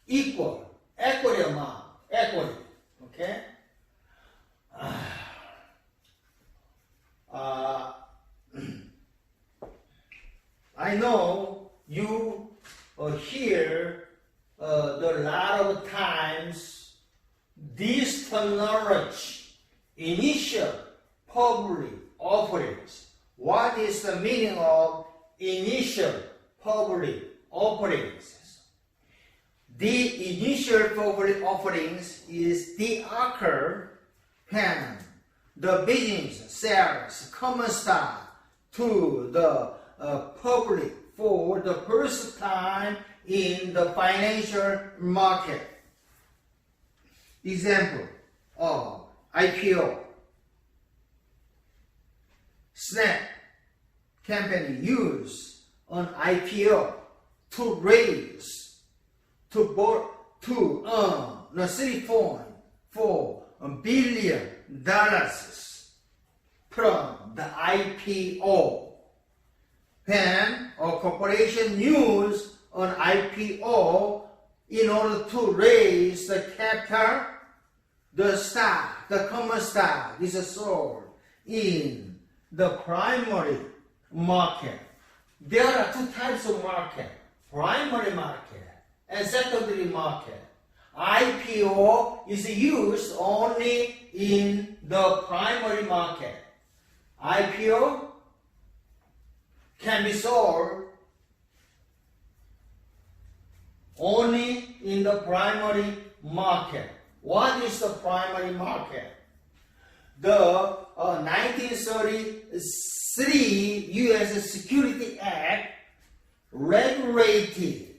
equal equity amount, equity, okay? I know you hear the lot of times this terminology, initial public offerings. What is the meaning of initial public offerings? The initial public offerings is the occur when the business sells common stock to the public for the first time in the financial market. Example of IPO. Snap company use an IPO to raise to earn $3.4 billion from the IPO. When a corporation use an IPO in order to raise the capital, the stock, the common stock is sold in the primary market. There are two types of market, primary market and secondary market. IPO is used only in the primary market. IPO can be sold only in the primary market. What is the primary market? The 1933 U.S. Security Act regulated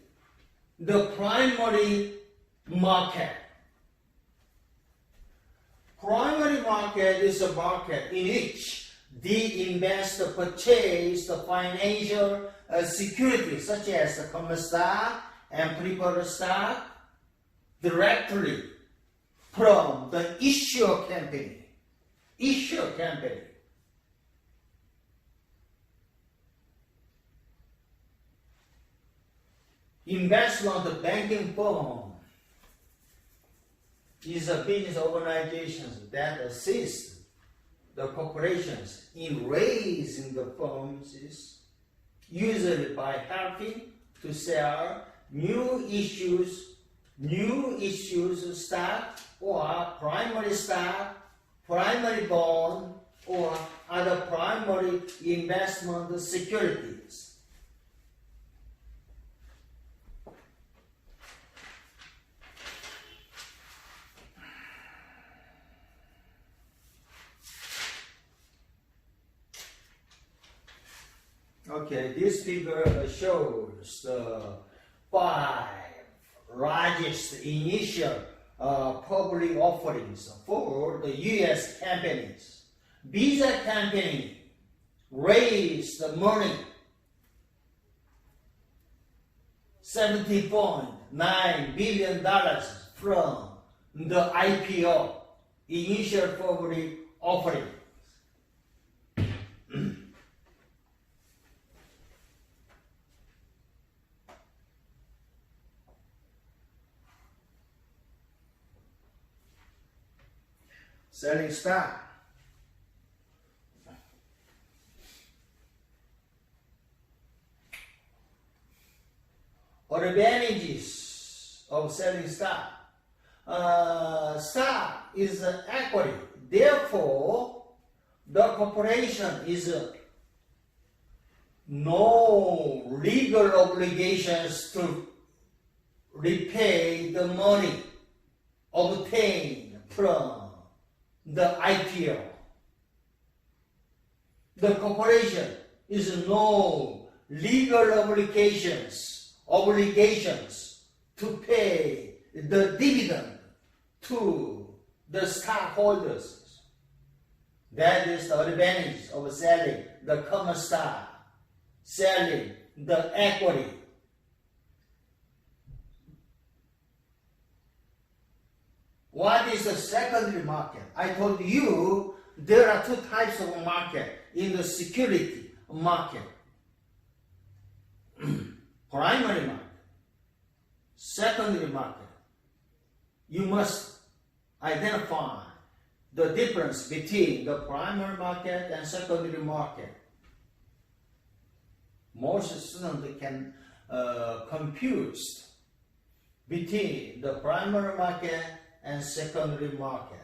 the primary market. Primary market is a market in which the investor purchase the financial securities such as the common stock and preferred stock directly from the issuer company. issue company. Investment banking firm is a business organization that assists the corporations in raising the funds, usually by helping to sell new issues stock or primary stock, primary bond, or other primary investment securities. Okay, this figure shows the 5 largest initial public offerings for the U.S. companies. Visa company raised the money $70.9 billion from the IPO, initial public offering. Selling stock. Advantages of selling stock. Stock is equity. Therefore, the corporation is no legal obligations to repay the money obtained from the IPO. The corporation is no legal obligations to pay the dividend to the stockholders. That is the advantage of selling the common stock, selling the equity. What is the secondary market? I told you there are 2 types of market in the security market. Primary market, secondary market. You must identify the difference between the primary market and secondary market. Most students can confuse between the primary market and secondary market.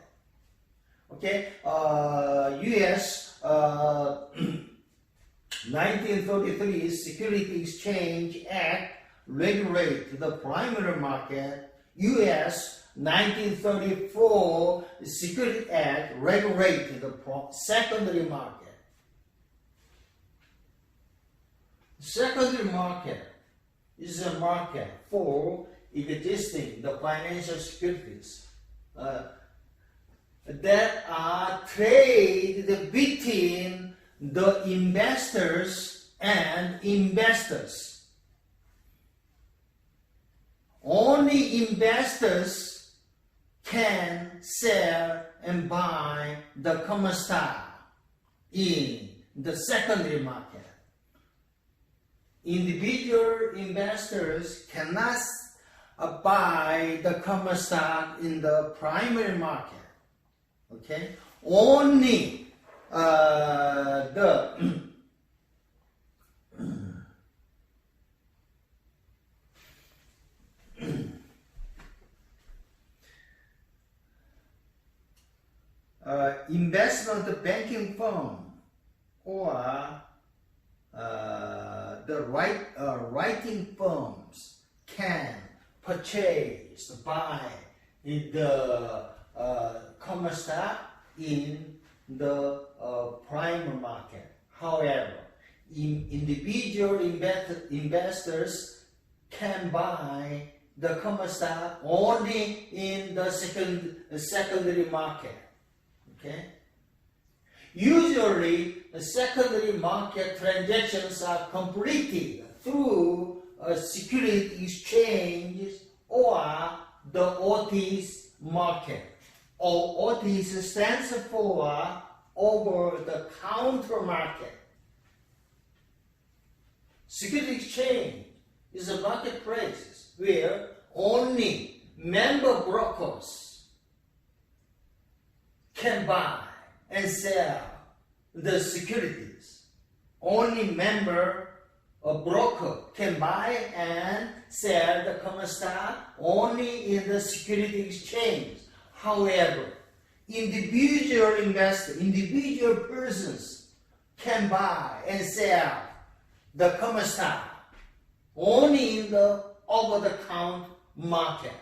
Okay, U.S. 1933 Security Exchange Act regulates the primary market. U.S. 1934 Security Act regulates the secondary market. Secondary market is a market for existing the financial securities that are traded between the investors and investors. Only investors can sell and buy the common stock in the secondary market. Individual investors cannot buy the common stock in the primary market. Okay, only the investment banking firm or the writing firms can purchase, buy the common stock in the primary market. However, individual investors can buy the common stock only in the secondary market. Okay. Usually, the secondary market transactions are completed through a security exchange or the OTC market. OTC stands for over-the-counter market. Security exchange is a marketplace where only member brokers can buy and sell the securities. Only member or broker can buy and sell the common stock only in the security exchange. However, individual investors, individual persons can buy and sell the common stock only in the over-the-counter market.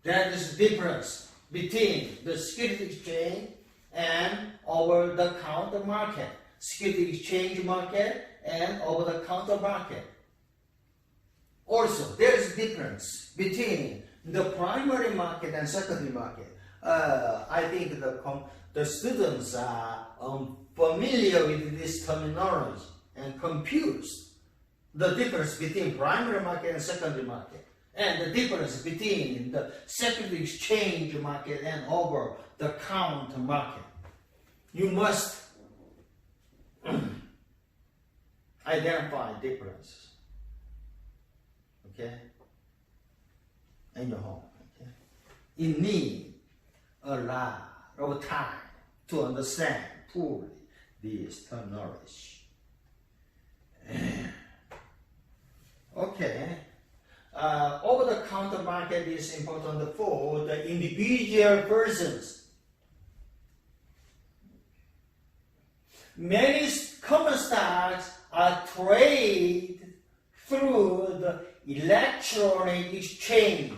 That is the difference between the security exchange and over-the-counter market. Security exchange market and over-the-counter market. Also, there is a difference between the primary market and secondary market. I think the students are familiar with this terminology and confused the difference between primary market and secondary market, and the difference between the secondary exchange market and over-the-counter market. You must identify differences, okay, in your home. Okay? You need a lot of time to understand fully this terminology. Okay, over-the-counter market is important for the individual persons. Many common stocks are traded through the electronic exchange.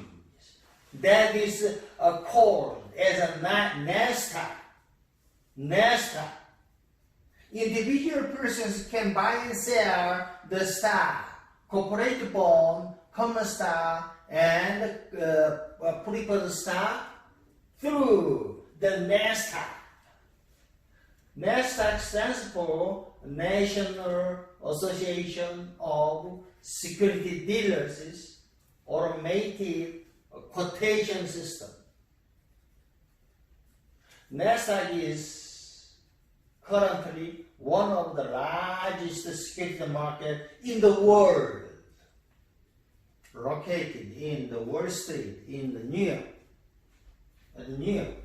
That is called as a NASDAQ. NASDAQ. Individual persons can buy and sell the stock, corporate bond, common stock, and preferred stock through the NASDAQ. NASDAQ stands for National Association of Security Dealers Automated Quotation System. NASDAQ is currently one of the largest security markets in the world, located in the Wall Street in the New York.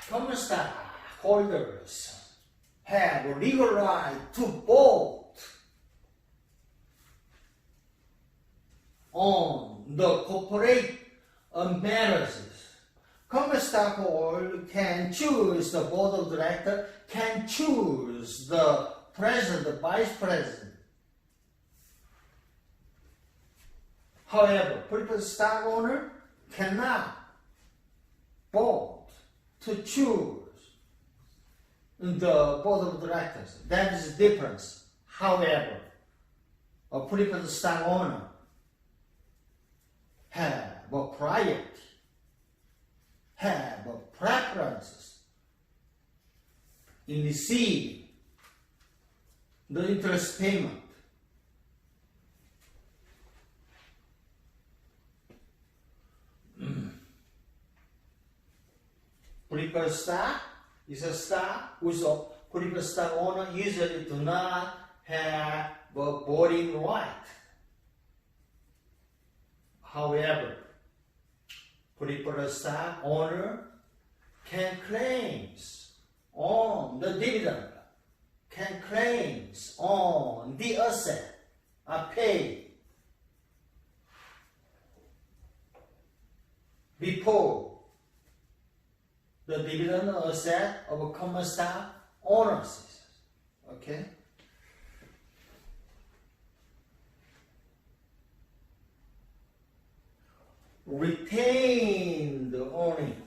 Common stock holders have a legal right to vote on the corporate matters. Common stockholder can choose the board of directors, can choose the president, the vice president. However, preferred stock owner cannot vote to choose the board of directors. That is the difference. However, a preferred stock owner have a priority, have a preferences in receiving the interest payment. Preferred stock is a stock which a preferred stock owner usually do not have a voting right. However, preferred stock owner can claims on the dividend, can claims on the asset are paid before the dividend asset of a common stock owners. Okay? Retained owning.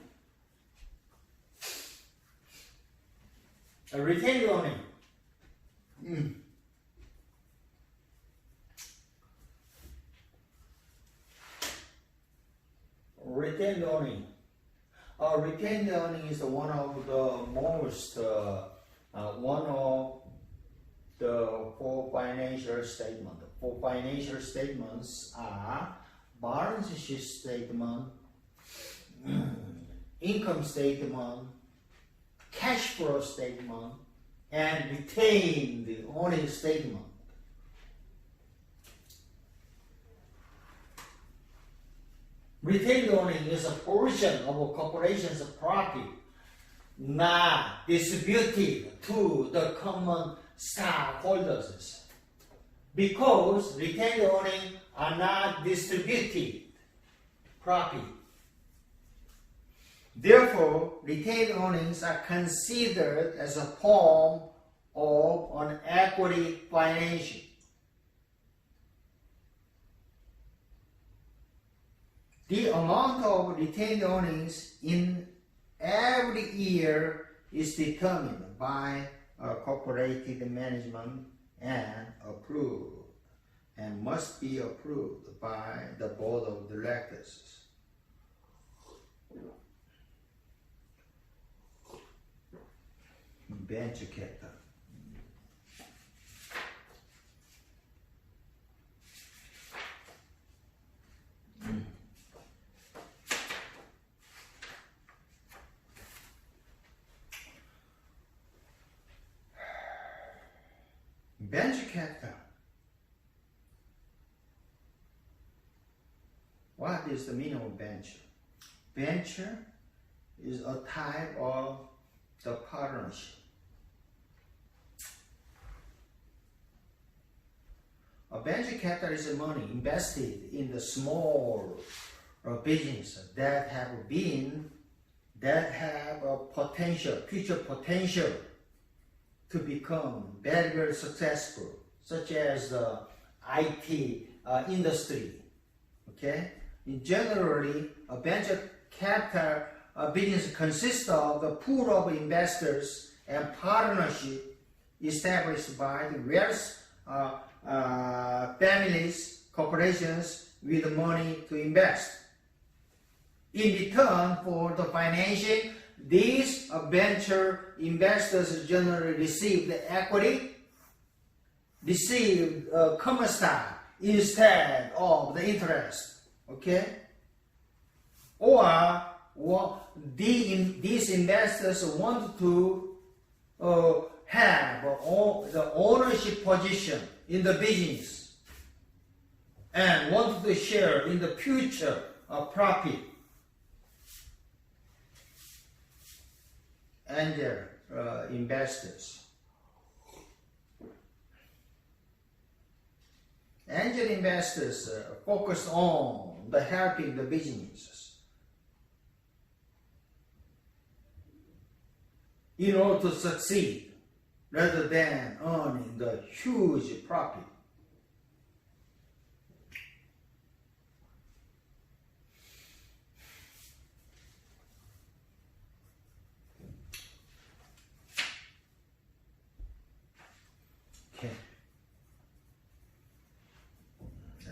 Retained owning. Retained owning. Retained earning is one of the most, one of the the four financial statements. The four financial statements are balance sheet statement, income statement, cash flow statement, and retained earnings statement. Retained earnings is a portion of a corporation's profit not distributed to the common stockholders. Because retained earnings are not distributed profit. Therefore, retained earnings are considered as a form of an equity financing. The amount of retained earnings in every year is determined by a corporate management and approved and must be approved by the board of directors. Venture capital. Venture capital. What is the meaning of venture? Venture is a type of the partnership. A venture capital is money invested in the small business that have a potential, future potential to become very, very successful, such as the IT industry. Okay? Generally, a venture capital business consists of a pool of investors and partnership established by the various families, corporations with money to invest. In return for the financing, these venture investors generally receive the equity, receive common stock instead of the interest. Okay? Or these investors want to have the ownership position in the business and want to share in the future profit. Angel investors. Angel investors focus on the helping the businesses in order to succeed rather than earning the huge profit.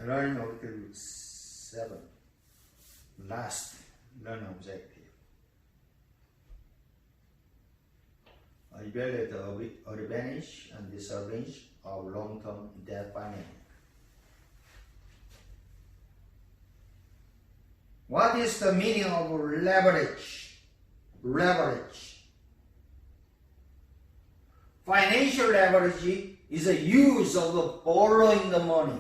Learning objective 7. Last learning objective. Evaluate the advantage and disadvantage of long-term debt financing. What is the meaning of leverage? Leverage. Financial leverage is a use of borrowing the money.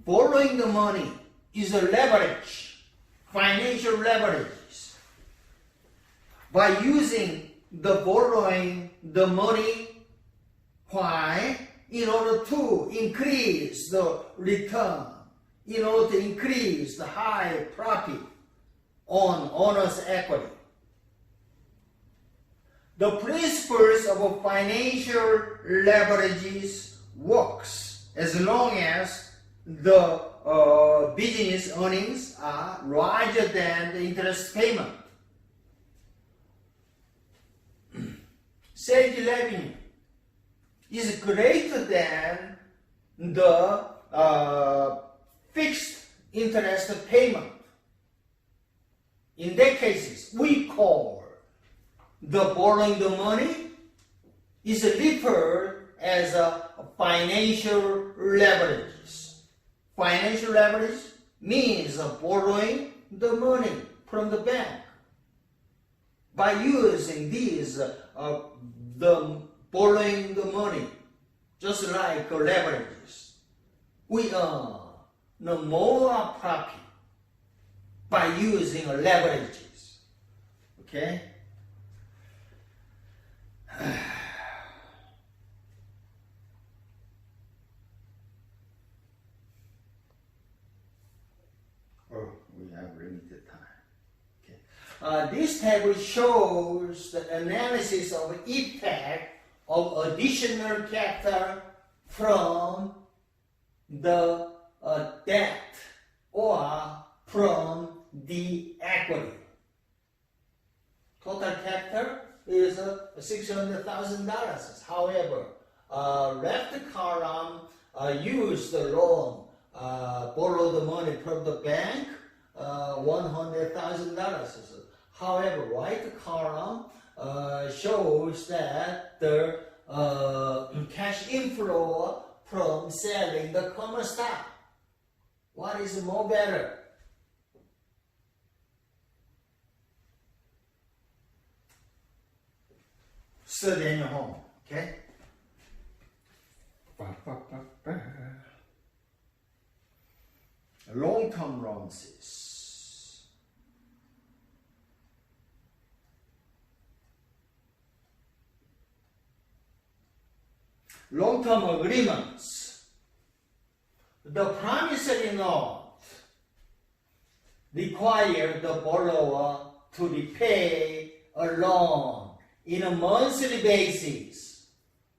Borrowing the money is a leverage, financial leverage. By using the borrowing the money, why? In order to increase the return, in order to increase the high profit on owner's equity. The principles of financial leverages works as long as the business earnings are larger than the interest payment. Sales revenue is greater than the fixed interest payment. In that cases, we call the borrowing the money is referred as a financial leverage. Financial leverage means borrowing the money from the bank. By using these, the borrowing the money, just like leverages, we earn more profit by using leverages. Okay? Oh, we have limited time. Okay. This table shows the analysis of effect of additional capital from the debt or from the equity. Total capital is $600,000. However, left column use the loan, borrow the money from the bank, $100,000. However, right column shows that the cash inflow from selling the common stock. What is more better? Study in your home, okay? Long-term loans. Long-term agreements. The promissory note require the borrower to repay a loan in a monthly basis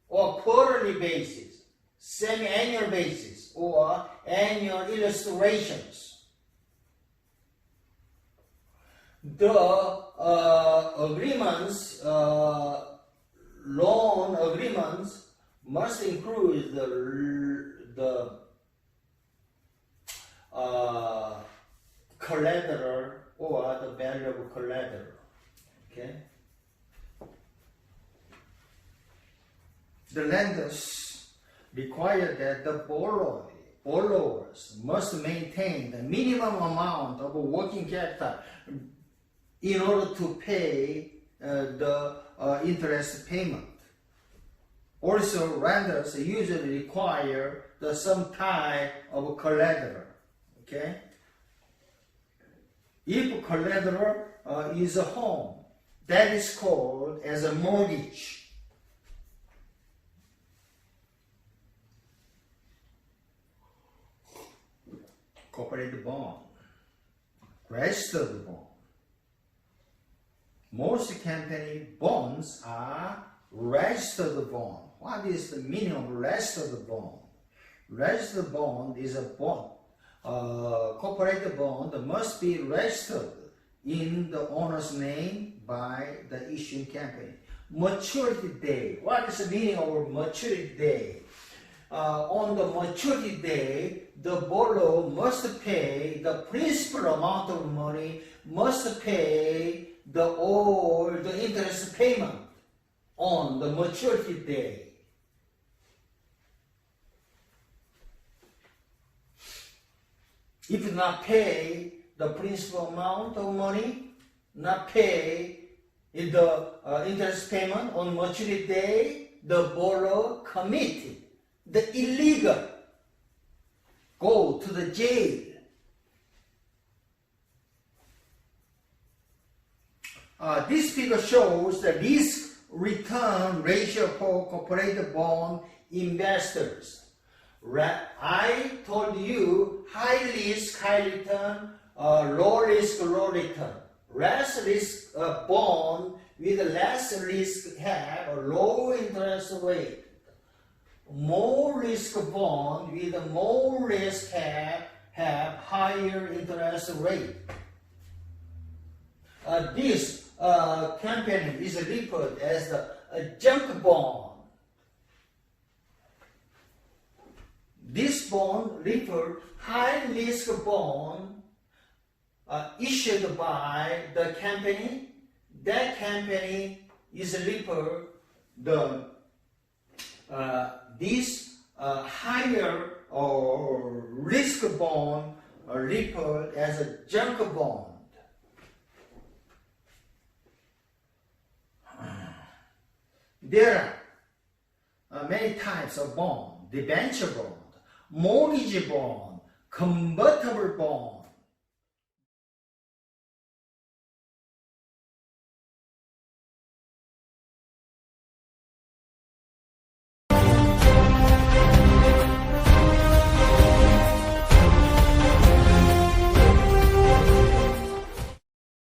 or quarterly basis, semi-annual basis, or annual illustrations. The agreements, loan agreements must include the collateral or the value of collateral. Okay. The lenders require that the borrowers must maintain the minimum amount of working capital in order to pay the interest payment. Also, lenders usually require some type of collateral. Okay? If collateral is a home, that is called as a mortgage. Corporate bond, registered bond. Most company bonds are registered bond. What is the meaning of registered bond? Registered bond is a bond. Corporate bond must be registered in the owner's name by the issuing company. Maturity date. What is the meaning of maturity date? On the maturity day, the borrower must pay the principal amount of money, must pay the interest payment on the maturity day. If not pay the principal amount of money, not pay the interest payment on maturity day, the borrower committed the illegal, go to the jail. This figure shows the risk return ratio for corporate bond investors. I told you high risk, high return, low risk, low return. Less risk bond with less risk have a low interest rate. More risk bond with more risk have higher interest rate. This company is referred as the junk bond. This bond refers high risk bond issued by the company. That company is referred the this higher or risk bond referred as a junk bond. There are many types of bond: debenture bond, mortgage bond, convertible bond,